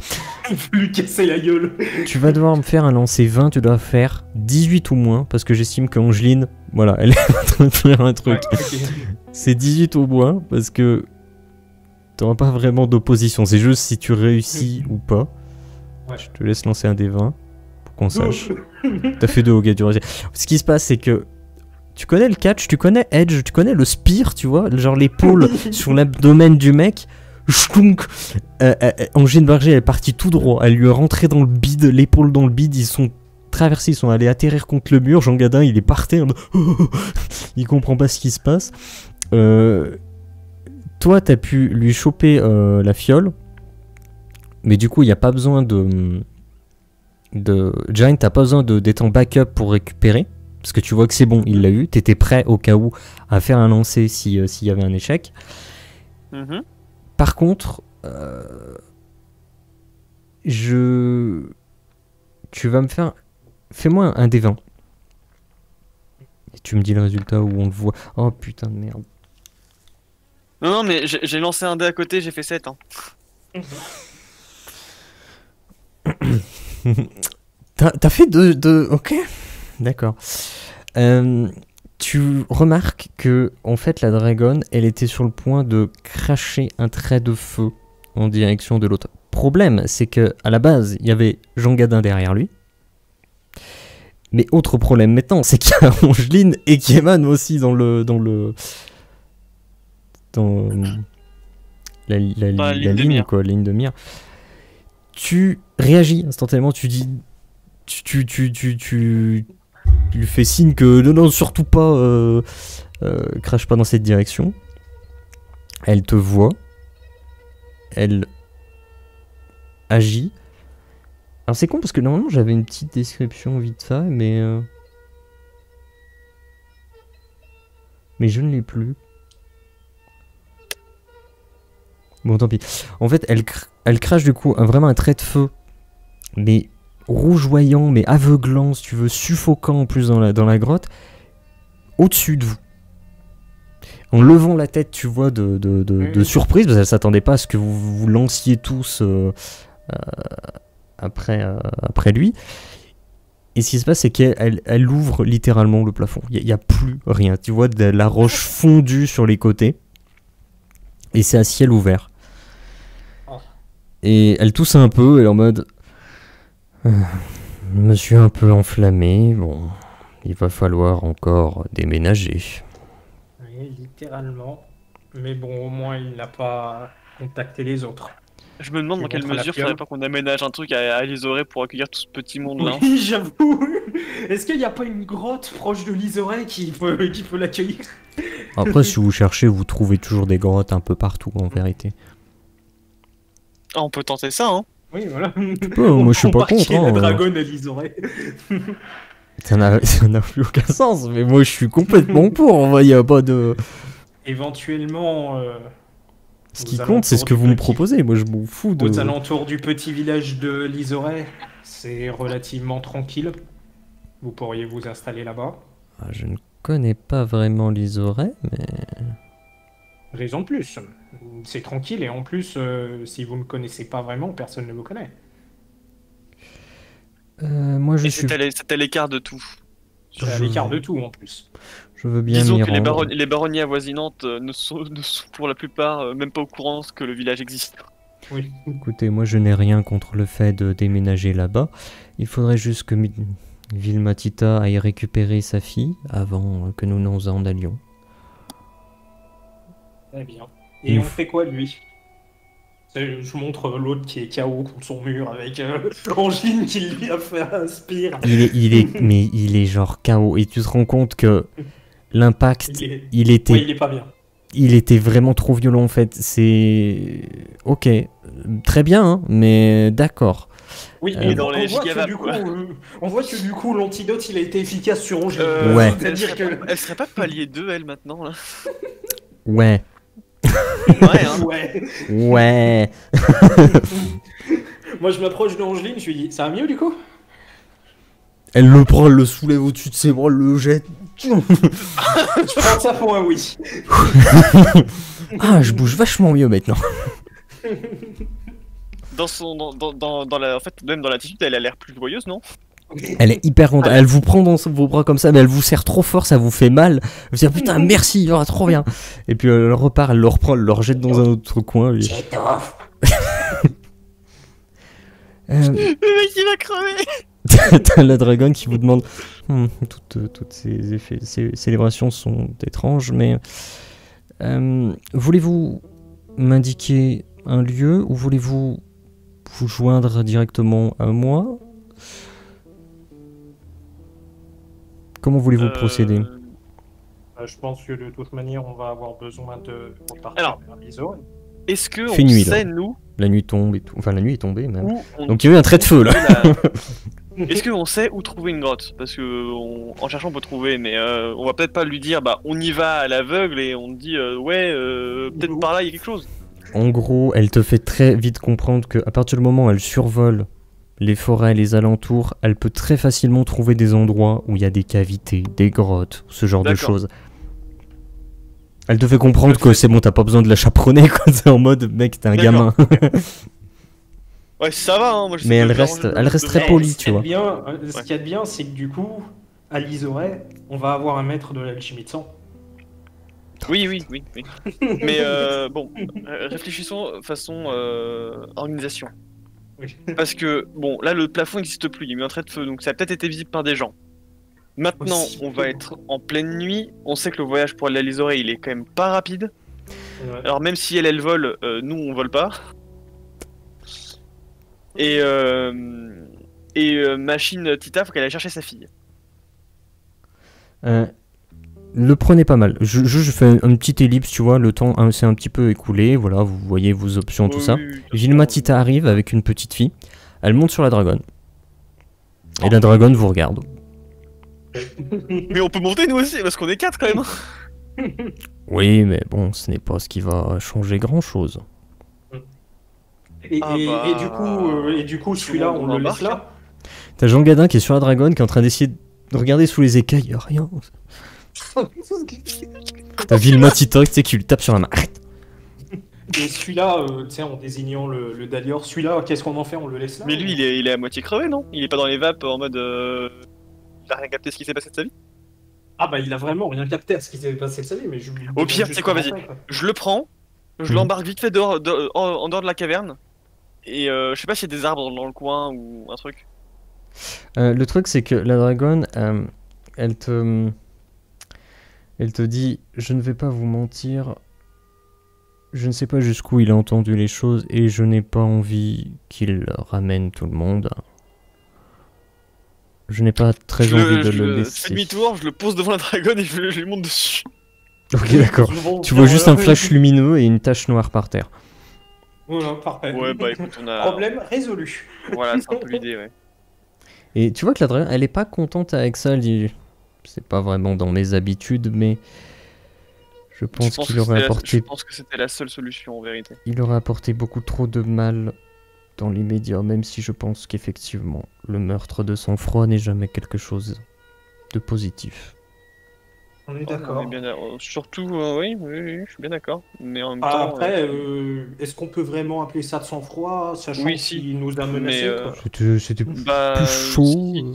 C: lui casser la gueule.
A: Tu vas devoir me faire un lancer 20, tu dois faire 18 ou moins, parce que j'estime qu'Angeline, voilà, elle est en train de faire un truc.
C: Ouais, okay.
A: C'est 18 ou moins, parce que t'auras pas vraiment d'opposition, c'est juste si tu réussis ou pas.
C: Ouais.
A: Je te laisse lancer un des 20, pour qu'on sache. T'as fait 2, ok, tu réussis. Ce qui se passe, c'est que tu connais le catch, tu connais Edge, tu connais le spear, tu vois, genre l'épaule sur l'abdomen du mec. Angeline Berger est partie tout droit, elle lui est rentrée dans le bide, l'épaule dans le bide, ils sont traversés, ils sont allés atterrir contre le mur. Jean Gadin il est par terre, il comprend pas ce qui se passe. Toi t'as pu lui choper la fiole, mais du coup il n'y a pas besoin Giant, t'as pas besoin d'être en backup pour récupérer, parce que tu vois que c'est bon, il l'a eu, t'étais prêt au cas où à faire un lancer s'il y avait un échec. Par contre, tu vas me faire... Fais-moi un des 20. Et tu me dis le résultat où on le voit. Oh putain de merde.
B: Non, mais j'ai lancé un dé à côté, j'ai fait 7. Hein.
A: T'as fait 2... Ok. D'accord. Tu remarques que, en fait, la dragonne, elle était sur le point de cracher un trait de feu en direction de l'autre. Problème, c'est que à la base, il y avait Jean Gadin derrière lui. Mais autre problème maintenant, c'est qu'il y a Angeline et Keman aussi dans la ligne, quoi, ligne de mire. Tu réagis instantanément, tu dis, tu lui fais signe que non, surtout pas, crache pas dans cette direction. Elle te voit, elle agit. Alors c'est con parce que normalement j'avais une petite description vite fait, mais je ne l'ai plus. Bon, tant pis. En fait, elle crache du coup vraiment un trait de feu, mais rougeoyant, mais aveuglant, si tu veux, suffocant en plus dans la grotte, au-dessus de vous. En levant la tête, tu vois, de surprise, parce qu'elle s'attendait pas à ce que vous lanciez tous après lui. Et ce qui se passe, c'est qu'elle ouvre littéralement le plafond. Il n'y a plus rien. Tu vois de la roche fondue sur les côtés. Et c'est à ciel ouvert. Et elle tousse un peu, elle est en mode... Je me suis un peu enflammé. Bon, il va falloir encore déménager.
C: Oui, littéralement. Mais bon, au moins, il n'a pas contacté les autres.
B: Je me demande dans quelle mesure il faudrait pas qu'on aménage un truc à l'Isoré pour accueillir tout ce petit monde-là.
C: Oui, j'avoue. Est-ce qu'il n'y a pas une grotte proche de l'Isoré qui peut l'accueillir?
A: Après, si vous cherchez, vous trouvez toujours des grottes un peu partout, en vérité.
B: Ah, on peut tenter ça, hein.
C: Oui, voilà.
A: Moi, je suis pas contre.
C: La dragonne à l'Isoré.
A: Ça n'a plus aucun sens, mais moi, je suis complètement pour. Il n'y a pas de...
C: Éventuellement...
A: Ce qui compte, c'est ce que vous me proposez. Moi, je m'en fous de...
C: Aux alentours du petit village de l'Isoré, c'est relativement tranquille. Vous pourriez vous installer là-bas.
A: Ah, je ne connais pas vraiment l'Isoré, mais...
C: Raison de plus. C'est tranquille et en plus, si vous ne connaissez pas vraiment, personne ne vous connaît.
A: Moi, je suis...
B: C'est à l'écart de tout.
C: C'est à l'écart de tout en plus.
A: Je veux bien
B: Disons que les baronnies avoisinantes ne sont pour la plupart même pas au courant que le village existe.
C: Oui.
A: Écoutez, moi je n'ai rien contre le fait de déménager là-bas. Il faudrait juste que Vilmatita aille récupérer sa fille avant que nous en allions.
C: Très bien. Et on fait quoi, lui? Je montre l'autre qui est KO contre son mur avec Angeline qui lui a fait un spire.
A: Mais il est genre KO. Et tu te rends compte que l'impact, il était...
C: Ouais, il est pas bien.
A: Il était vraiment trop violent en fait. C'est... Ok. Très bien, hein, mais d'accord.
C: Oui, mais on voit que du coup, l'antidote, il a été efficace sur Angeline.
A: Ouais.
B: C'est-à-dire elle serait pas palier 2, elle, maintenant, là.
A: Ouais.
B: Ouais, hein.
A: Ouais.
C: Moi, je m'approche d'Angeline, je lui dis, ça va mieux du coup?
A: Elle le prend, elle le soulève au-dessus de ses bras, elle le jette.
C: Je prends ça pour un oui.
A: Ah, je bouge vachement mieux maintenant.
B: En fait, même dans l'attitude, elle a l'air plus joyeuse, non?
A: Elle est hyper contente. Elle vous prend dans vos bras comme ça, mais elle vous serre trop fort, ça vous fait mal. Vous dites putain, merci, oh, trop bien. Et puis elle repart, elle le reprend, elle le rejette dans un autre coin. Le
B: mec, il va crever.
A: T'as la dragonne qui vous demande toutes ces célébrations sont étranges, mais voulez-vous m'indiquer un lieu ou voulez-vous vous joindre directement à moi? Comment voulez-vous procéder?
C: Je pense que de toute manière, on va avoir besoin de repartir vers l'Isoret.
B: Est-ce que on sait, nous...
A: La nuit tombe et tout. Enfin, la nuit est tombée, même. Donc il y a eu un trait de feu, là.
B: Est-ce qu'on sait où trouver une grotte? Parce que en cherchant, on peut trouver, mais on va peut-être pas lui dire, bah, on y va à l'aveugle et on dit, peut-être par là, il y a quelque chose.
A: En gros, elle te fait très vite comprendre qu'à partir du moment où elle survole les forêts, les alentours, elle peut très facilement trouver des endroits où il y a des cavités, des grottes, ce genre de choses. Elle te fait comprendre que c'est bon, t'as pas besoin de la chaperonner, quoi. C'est en mode, mec, t'es un gamin.
B: Ouais, ça va, hein. Moi, je
A: mais elle reste très polie, tu vois.
C: Ce qu'il y a de bien, c'est que du coup, à l'Isoret, on va avoir un maître de l'alchimie de sang.
B: Oui. Mais bon, réfléchissons façon organisation. Oui. Parce que, bon, là, le plafond n'existe plus, il y a eu un trait de feu, donc ça a peut-être été visible par des gens. Maintenant, on va être en pleine nuit, on sait que le voyage pour aller à l'Isoret, il est quand même pas rapide. Ouais. Alors même si elle vole, nous, on vole pas. Et Machine Tita, faut qu'elle aille chercher sa fille.
A: Le prenez pas mal. Je fais une petite ellipse, tu vois, le temps s'est un petit peu écoulé, voilà, vous voyez vos options, tout ça. Vilma Tita arrive avec une petite fille, elle monte sur la dragonne. Et la dragonne vous regarde.
B: Mais on peut monter nous aussi, parce qu'on est 4 quand même.
A: Oui, mais bon, ce n'est pas ce qui va changer grand-chose.
C: Et du coup, celui-là, on le laisse là.
A: T'as Jean Gadin qui est sur la dragonne, qui est en train d'essayer de regarder sous les écailles, y'a rien. T'as Vilma Tita qui lui tape sur la main. Arrête.
C: Et celui-là, tu sais, en désignant le Dalior, celui-là, qu'est-ce qu'on en fait? On le laisse là?
B: Mais lui, il est à moitié crevé, non? Il est pas dans les vapes en mode... Il a rien capté ce qui s'est passé de sa vie?
C: Ah bah il a vraiment rien capté à ce qui s'est passé de sa vie, mais je...
B: Au pire, c'est quoi, vas-y. Je le prends, je l'embarque vite fait en dehors de la caverne, et je sais pas s'il y a des arbres dans le coin ou un truc.
A: Le truc, c'est que la dragonne, elle te dit, je ne vais pas vous mentir, je ne sais pas jusqu'où il a entendu les choses et je n'ai pas envie qu'il ramène tout le monde. Je n'ai pas très envie de le laisser.
B: Je fais demi-tour, je le pose devant la dragonne et je lui monte dessus.
A: Ok, d'accord. Tu vois juste un flash lumineux et une tache noire par terre.
C: Voilà, parfait.
B: Ouais, bah écoute, on a...
C: Problème résolu.
B: Voilà, c'est un peu l'idée, ouais.
A: Et tu vois que la dragonne, elle est pas contente avec ça, elle dit... C'est pas vraiment dans mes habitudes, mais... Je pense qu'il aurait apporté...
B: Je pense que c'était la seule solution, en vérité.
A: Il aurait apporté beaucoup trop de mal dans l'immédiat, même si je pense qu'effectivement, le meurtre de sang-froid n'est jamais quelque chose de positif.
C: On est d'accord.
B: Surtout, oui, je suis bien d'accord. Mais en même temps...
C: Après, est-ce qu'on peut vraiment appeler ça de sang-froid, sachant qu'il nous a menacés
A: C'était plus chaud.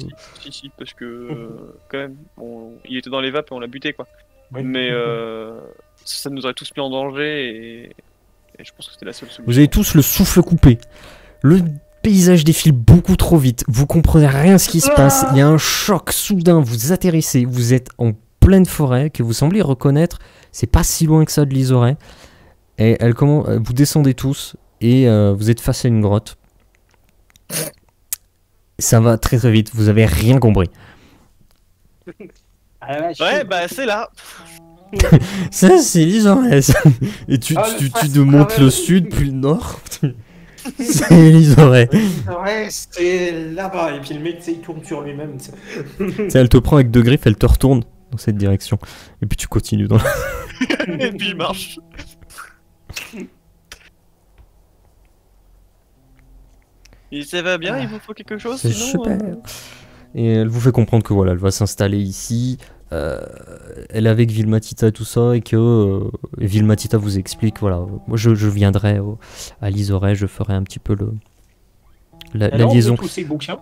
B: Si, parce que, quand même, il était dans les vapes et on l'a buté, quoi. Oui. Mais ça nous aurait tous mis en danger et je pense que c'était la seule solution.
A: Vous avez tous le souffle coupé. Le paysage défile beaucoup trop vite. Vous comprenez rien ce qui se passe. Il y a un choc soudain. Vous atterrissez. Vous êtes en pleine forêt que vous semblez reconnaître. C'est pas si loin que ça de l'Isoret. Et vous descendez tous et vous êtes face à une grotte. Ça va très très vite, vous avez rien compris.
B: Ouais, bah c'est là.
A: Ça c'est l'Isoré. Et tu nous montres le sud puis le nord. C'est l'Isoré.
C: Ouais, c'est là-bas. Et puis le mec, il tourne sur lui-même.
A: Elle te prend avec deux griffes, elle te retourne dans cette direction. Et puis tu continues dans
B: Et puis il marche. Et ça va bien, il vous faut quelque chose
A: c'est
B: sinon
A: super. Et elle vous fait comprendre que voilà, elle va s'installer ici. Elle est avec Vilmatita tout ça et que Vilmatita vous explique voilà, moi je viendrai à l'Isoré, je ferai un petit peu la liaison.
C: Tous ces bouquins.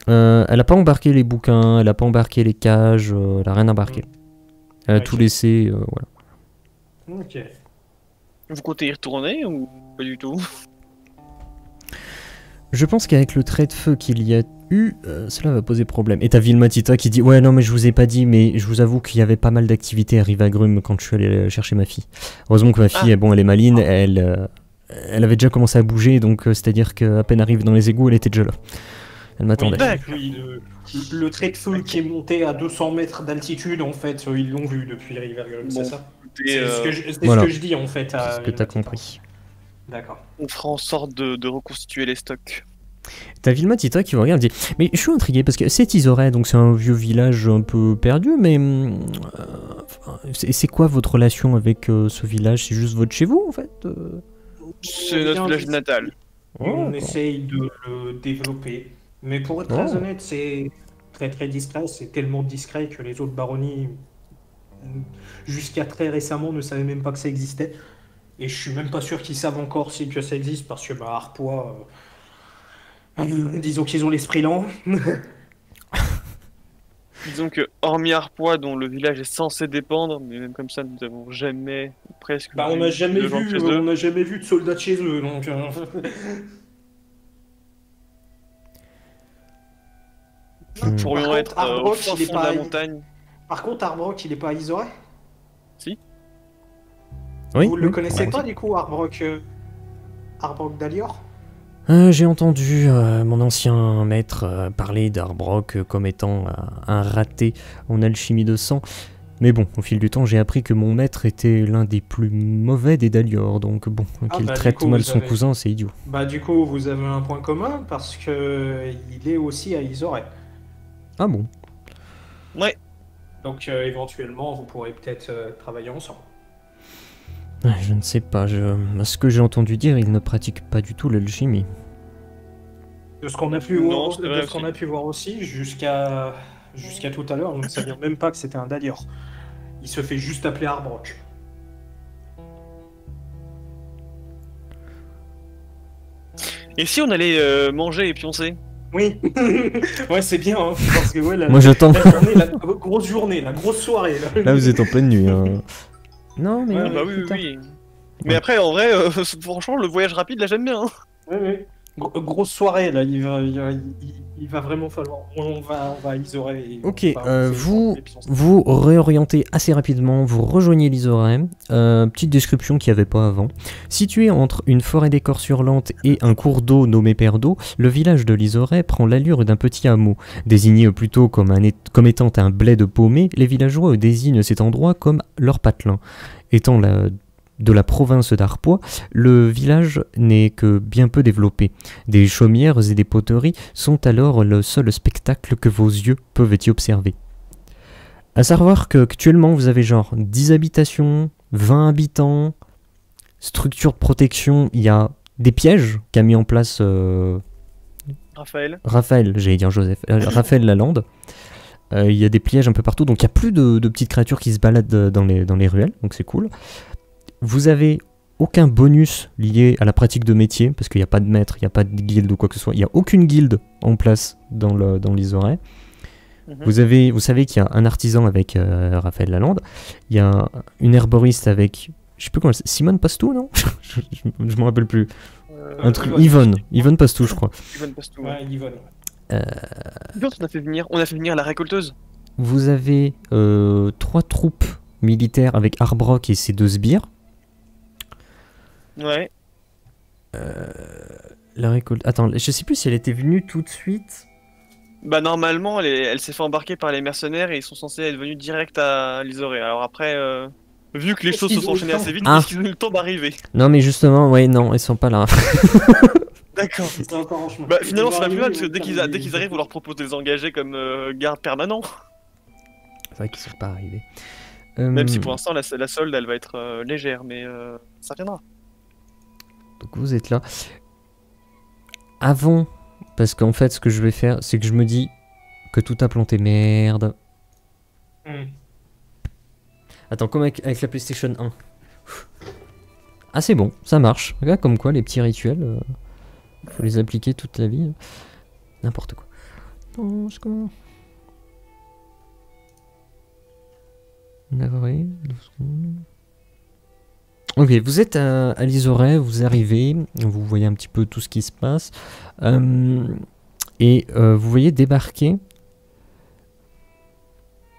A: Elle a pas embarqué les bouquins, elle a pas embarqué les cages, elle a rien embarqué. Elle a tout laissé, voilà.
C: Ok.
B: Vous comptez y retourner ou pas du tout?
A: Je pense qu'avec le trait de feu qu'il y a eu, cela va poser problème. Et t'as Vilmatita qui dit ouais non mais je vous ai pas dit, mais je vous avoue qu'il y avait pas mal d'activités à Rivagrum quand je suis allé chercher ma fille. Heureusement que ma fille, bon elle est maline, elle avait déjà commencé à bouger, donc c'est-à-dire qu'à peine arrive dans les égouts, elle était déjà là. Elle m'attendait.
C: Oui, le trait de feu qui est monté à 200 mètres d'altitude, en fait, ils l'ont vu depuis Rivagrum, c'est ça? C'est ce que je dis en fait.
A: C'est ce que t'as compris.
C: D'accord.
B: On fera en sorte de reconstituer les stocks.
A: T'as Vilmatita qui vous regarde et dit mais je suis intrigué parce que c'est Isoré, donc c'est un vieux village un peu perdu, mais c'est quoi votre relation avec ce village? C'est juste votre chez vous en fait?
B: C'est notre village natal.
C: On essaye de le développer, mais pour être très honnête, c'est très très discret. C'est tellement discret que les autres baronnies, jusqu'à très récemment, ne savaient même pas que ça existait. Et je suis même pas sûr qu'ils savent encore si que ça existe parce que Arpois, disons qu'ils ont l'esprit lent.
B: Disons que hormis Arpois, dont le village est censé dépendre, mais même comme ça, nous avons jamais presque.
C: On n'a jamais vu de soldats de chez eux, donc.
B: Nous pourrions être au fin fond de la montagne.
C: Par contre, Arbrock, il est pas à Isoré?
B: Si.
A: Oui.
C: Vous le connaissez pas du coup, Arbrock d'Alior?
A: J'ai entendu mon ancien maître parler d'Arbrock comme étant un raté en alchimie de sang. Mais bon, au fil du temps, j'ai appris que mon maître était l'un des plus mauvais des Dalior. Donc bon, qu'il traite mal son cousin, c'est idiot.
C: Bah du coup, vous avez un point commun parce que il est aussi à Isoré.
A: Ah bon?
B: Ouais.
C: Donc éventuellement, vous pourrez peut-être travailler ensemble.
A: Je ne sais pas, à ce que j'ai entendu dire, il ne pratique pas du tout l'alchimie.
C: De ce qu'on a pu voir aussi, jusqu'à tout à l'heure, on ne savait même pas que c'était un Dalior. Il se fait juste appeler Arbrock.
B: Et si on allait manger et pioncer?
C: Oui. Ouais, c'est bien, hein, parce que
A: moi j'attends.
C: La grosse journée, la grosse soirée.
A: Là vous êtes en pleine nuit. Hein. Non, mais.
B: Ouais, bah oui. Mais après, en vrai, franchement, le voyage rapide, là, j'aime bien. Hein.
C: Oui. Grosse soirée, là, il va vraiment falloir. On va à Isoré.
A: Ok, vous réorientez assez rapidement, vous rejoignez l'Isoré. Petite description qu'il n'y avait pas avant. Situé entre une forêt d'écorce hurlante et un cours d'eau nommé Père d'eau, le village de l'Isoré prend l'allure d'un petit hameau. Désigné plutôt comme étant un bled paumé, les villageois désignent cet endroit comme leur patelin. Étant de la province d'Arpois, le village n'est que bien peu développé. Des chaumières et des poteries sont alors le seul spectacle que vos yeux peuvent y observer. À savoir qu'actuellement vous avez genre 10 habitations, 20 habitants, structure de protection, il y a des pièges qu'a mis en place Raphaël, j'allais dire Joseph, Raphaël Lalande. Il y a des pièges un peu partout, donc il n'y a plus de petites créatures qui se baladent dans les ruelles, donc c'est cool. Vous avez aucun bonus lié à la pratique de métier, parce qu'il n'y a pas de maître, il n'y a pas de guilde ou quoi que ce soit. Il n'y a aucune guilde en place dans l'Isoré. Vous savez qu'il y a un artisan avec Raphaël Lalande. Il y a une herboriste avec, je sais plus comment, Simone Pastou, non? Je me rappelle plus. Un truc, Yvonne Pastou, je crois.
B: Yvonne Pastou.
C: Ouais, Yvonne.
B: On a fait venir la récolteuse.
A: Vous avez 3 troupes militaires avec Arbrock et ses 2 sbires.
B: Ouais.
A: La récolte... Attends, je sais plus si elle était venue tout de suite.
B: Bah normalement, elle s'est fait embarquer par les mercenaires et ils sont censés être venus direct à l'Isoré. Alors après, vu que les choses se sont enchaînées assez vite, est-ce qu'ils ont eu le temps d'arriver?
A: Non mais justement, ouais, non, ils sont pas là.
B: D'accord. Bah finalement, c'est pas plus mal parce que dès qu'ils arrivent, on leur propose de les engager comme garde permanent.
A: C'est vrai qu'ils sont pas arrivés.
B: Même si pour l'instant, la solde, elle va être légère, mais ça viendra.
A: Donc vous êtes là. Avant, parce qu'en fait, ce que je vais faire, c'est que je me dis que tout a planté. Merde. Attends, comme avec la PlayStation 1. Ah, c'est bon, ça marche. Regarde comme quoi, les petits rituels, faut les appliquer toute la vie. N'importe quoi. Navré, 12 secondes. Ok, vous êtes à l'Isoré, vous arrivez, vous voyez un petit peu tout ce qui se passe, et vous voyez débarquer...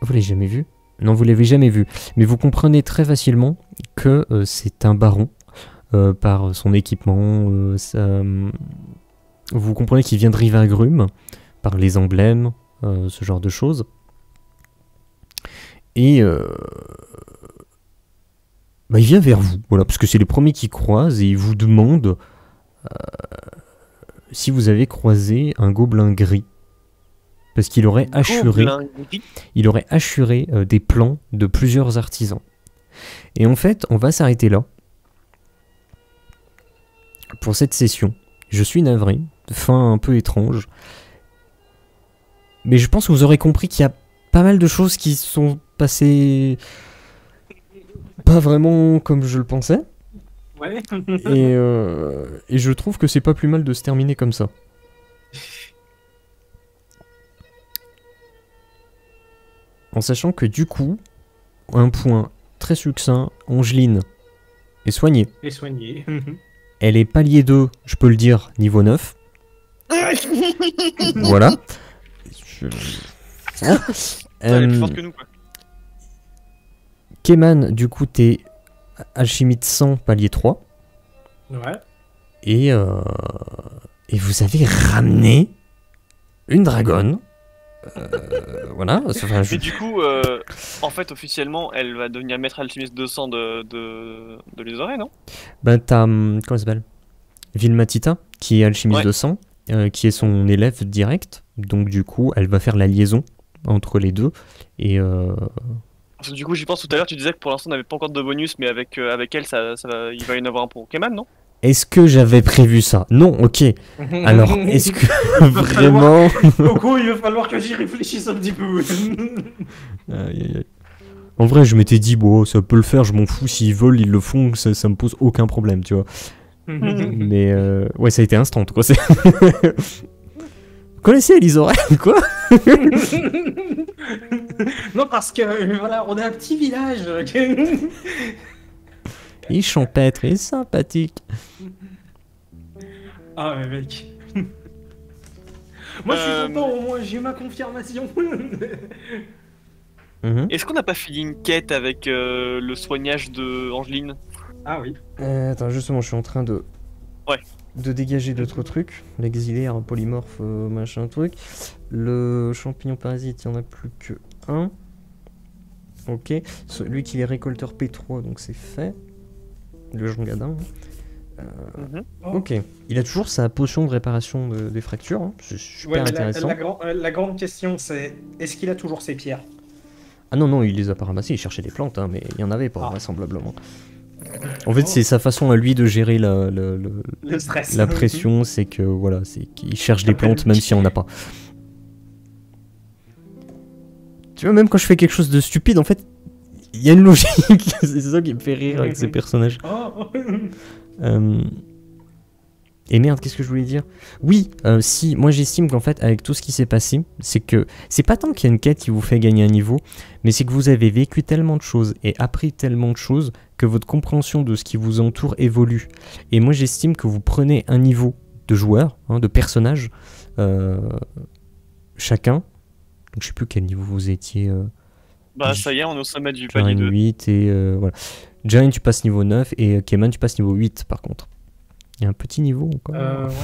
A: Vous l'avez jamais vu? Non, vous l'avez jamais vu, mais vous comprenez très facilement que c'est un baron, par son équipement, vous comprenez qu'il vient de Rivagrum, par les emblèmes, ce genre de choses, et... Bah, il vient vers vous, voilà, parce que c'est les premiers qui croisent et il vous demande si vous avez croisé un gobelin gris. Parce qu'il aurait assuré des plans de plusieurs artisans. Et en fait, on va s'arrêter là pour cette session. Je suis navré, fin un peu étrange. Mais je pense que vous aurez compris qu'il y a pas mal de choses qui sont passées... pas vraiment comme je le pensais.
C: Ouais.
A: Et je trouve que c'est pas plus mal de se terminer comme ça. En sachant que du coup, un point très succinct, Angeline est soignée. Elle est palier 2, je peux le dire, niveau 9. Voilà.
B: Elle est plus forte que nous, quoi.
A: Keman, du coup, t'es alchimie de sang, palier 3.
C: Ouais.
A: Et vous avez ramené une dragonne. Voilà. Enfin,
B: Et du coup, en fait, officiellement, elle va devenir maître alchimiste de sang de l'Isoré, non?
A: Bah, t'as... comment elle s'appelle? Vilmatita, qui est alchimiste de sang, qui est son élève direct. Donc, du coup, elle va faire la liaison entre les deux. Et...
B: Parce que du coup, j'y pense tout à l'heure, tu disais que pour l'instant on n'avait pas encore de bonus, mais avec elle, il va y en avoir un pour Keman, non?
A: Est-ce que j'avais prévu ça? Non, ok. Alors, est-ce que vraiment...
C: Coco, il va falloir que j'y réfléchisse un petit peu.
A: En vrai, je m'étais dit, bon, ça peut le faire, je m'en fous, s'ils veulent, ils le font, ça me pose aucun problème, tu vois. Mais, ouais, ça a été instant, quoi. Vous connaissez l'Isoré, quoi?
C: Non, parce que, voilà, on est un petit village.
A: Il est champêtre, il est sympathique.
C: Ah, mais mec. Moi, je suis content, au moins, j'ai eu ma confirmation.
B: Est-ce qu'on n'a pas fini une quête avec le soignage de Angeline?
C: Ah oui.
A: Attends, justement, je suis en train de...
B: Ouais.
A: De dégager d'autres trucs. L'exilaire, polymorphe, machin truc. Le champignon parasite, il n'y en a plus que un. Ok. Celui qui est récolteur P3, donc c'est fait. Le Jangadin. Ok. Il a toujours sa potion de réparation des fractures. Hein. C'est super intéressant.
C: La grande question, c'est est-ce qu'il a toujours ses pierres?
A: Ah non, non, il les a pas ramassées. Il cherchait des plantes, hein, mais il n'y en avait pas, vraisemblablement. En fait, c'est sa façon à lui de gérer le
C: stress.
A: La pression, c'est que voilà, c'est qu'il cherche des plantes même si on n'a pas. Tu vois, même quand je fais quelque chose de stupide, en fait, il y a une logique. C'est ça qui me fait rire avec ces personnages. Et merde, qu'est-ce que je voulais dire? Oui, si, moi j'estime qu'en fait, avec tout ce qui s'est passé, c'est que c'est pas tant qu'il y a une quête qui vous fait gagner un niveau, mais c'est que vous avez vécu tellement de choses et appris tellement de choses que votre compréhension de ce qui vous entoure évolue. Et moi j'estime que vous prenez un niveau de joueur, hein, de personnage, chacun. Donc je sais plus quel niveau vous étiez.
B: Bah ça y est, on est au sommet du palier 2.
A: 8 et voilà. Jane, tu passes niveau 9 et Keman, tu passes niveau 8 par contre. Il y a un petit niveau encore.
C: Ouais.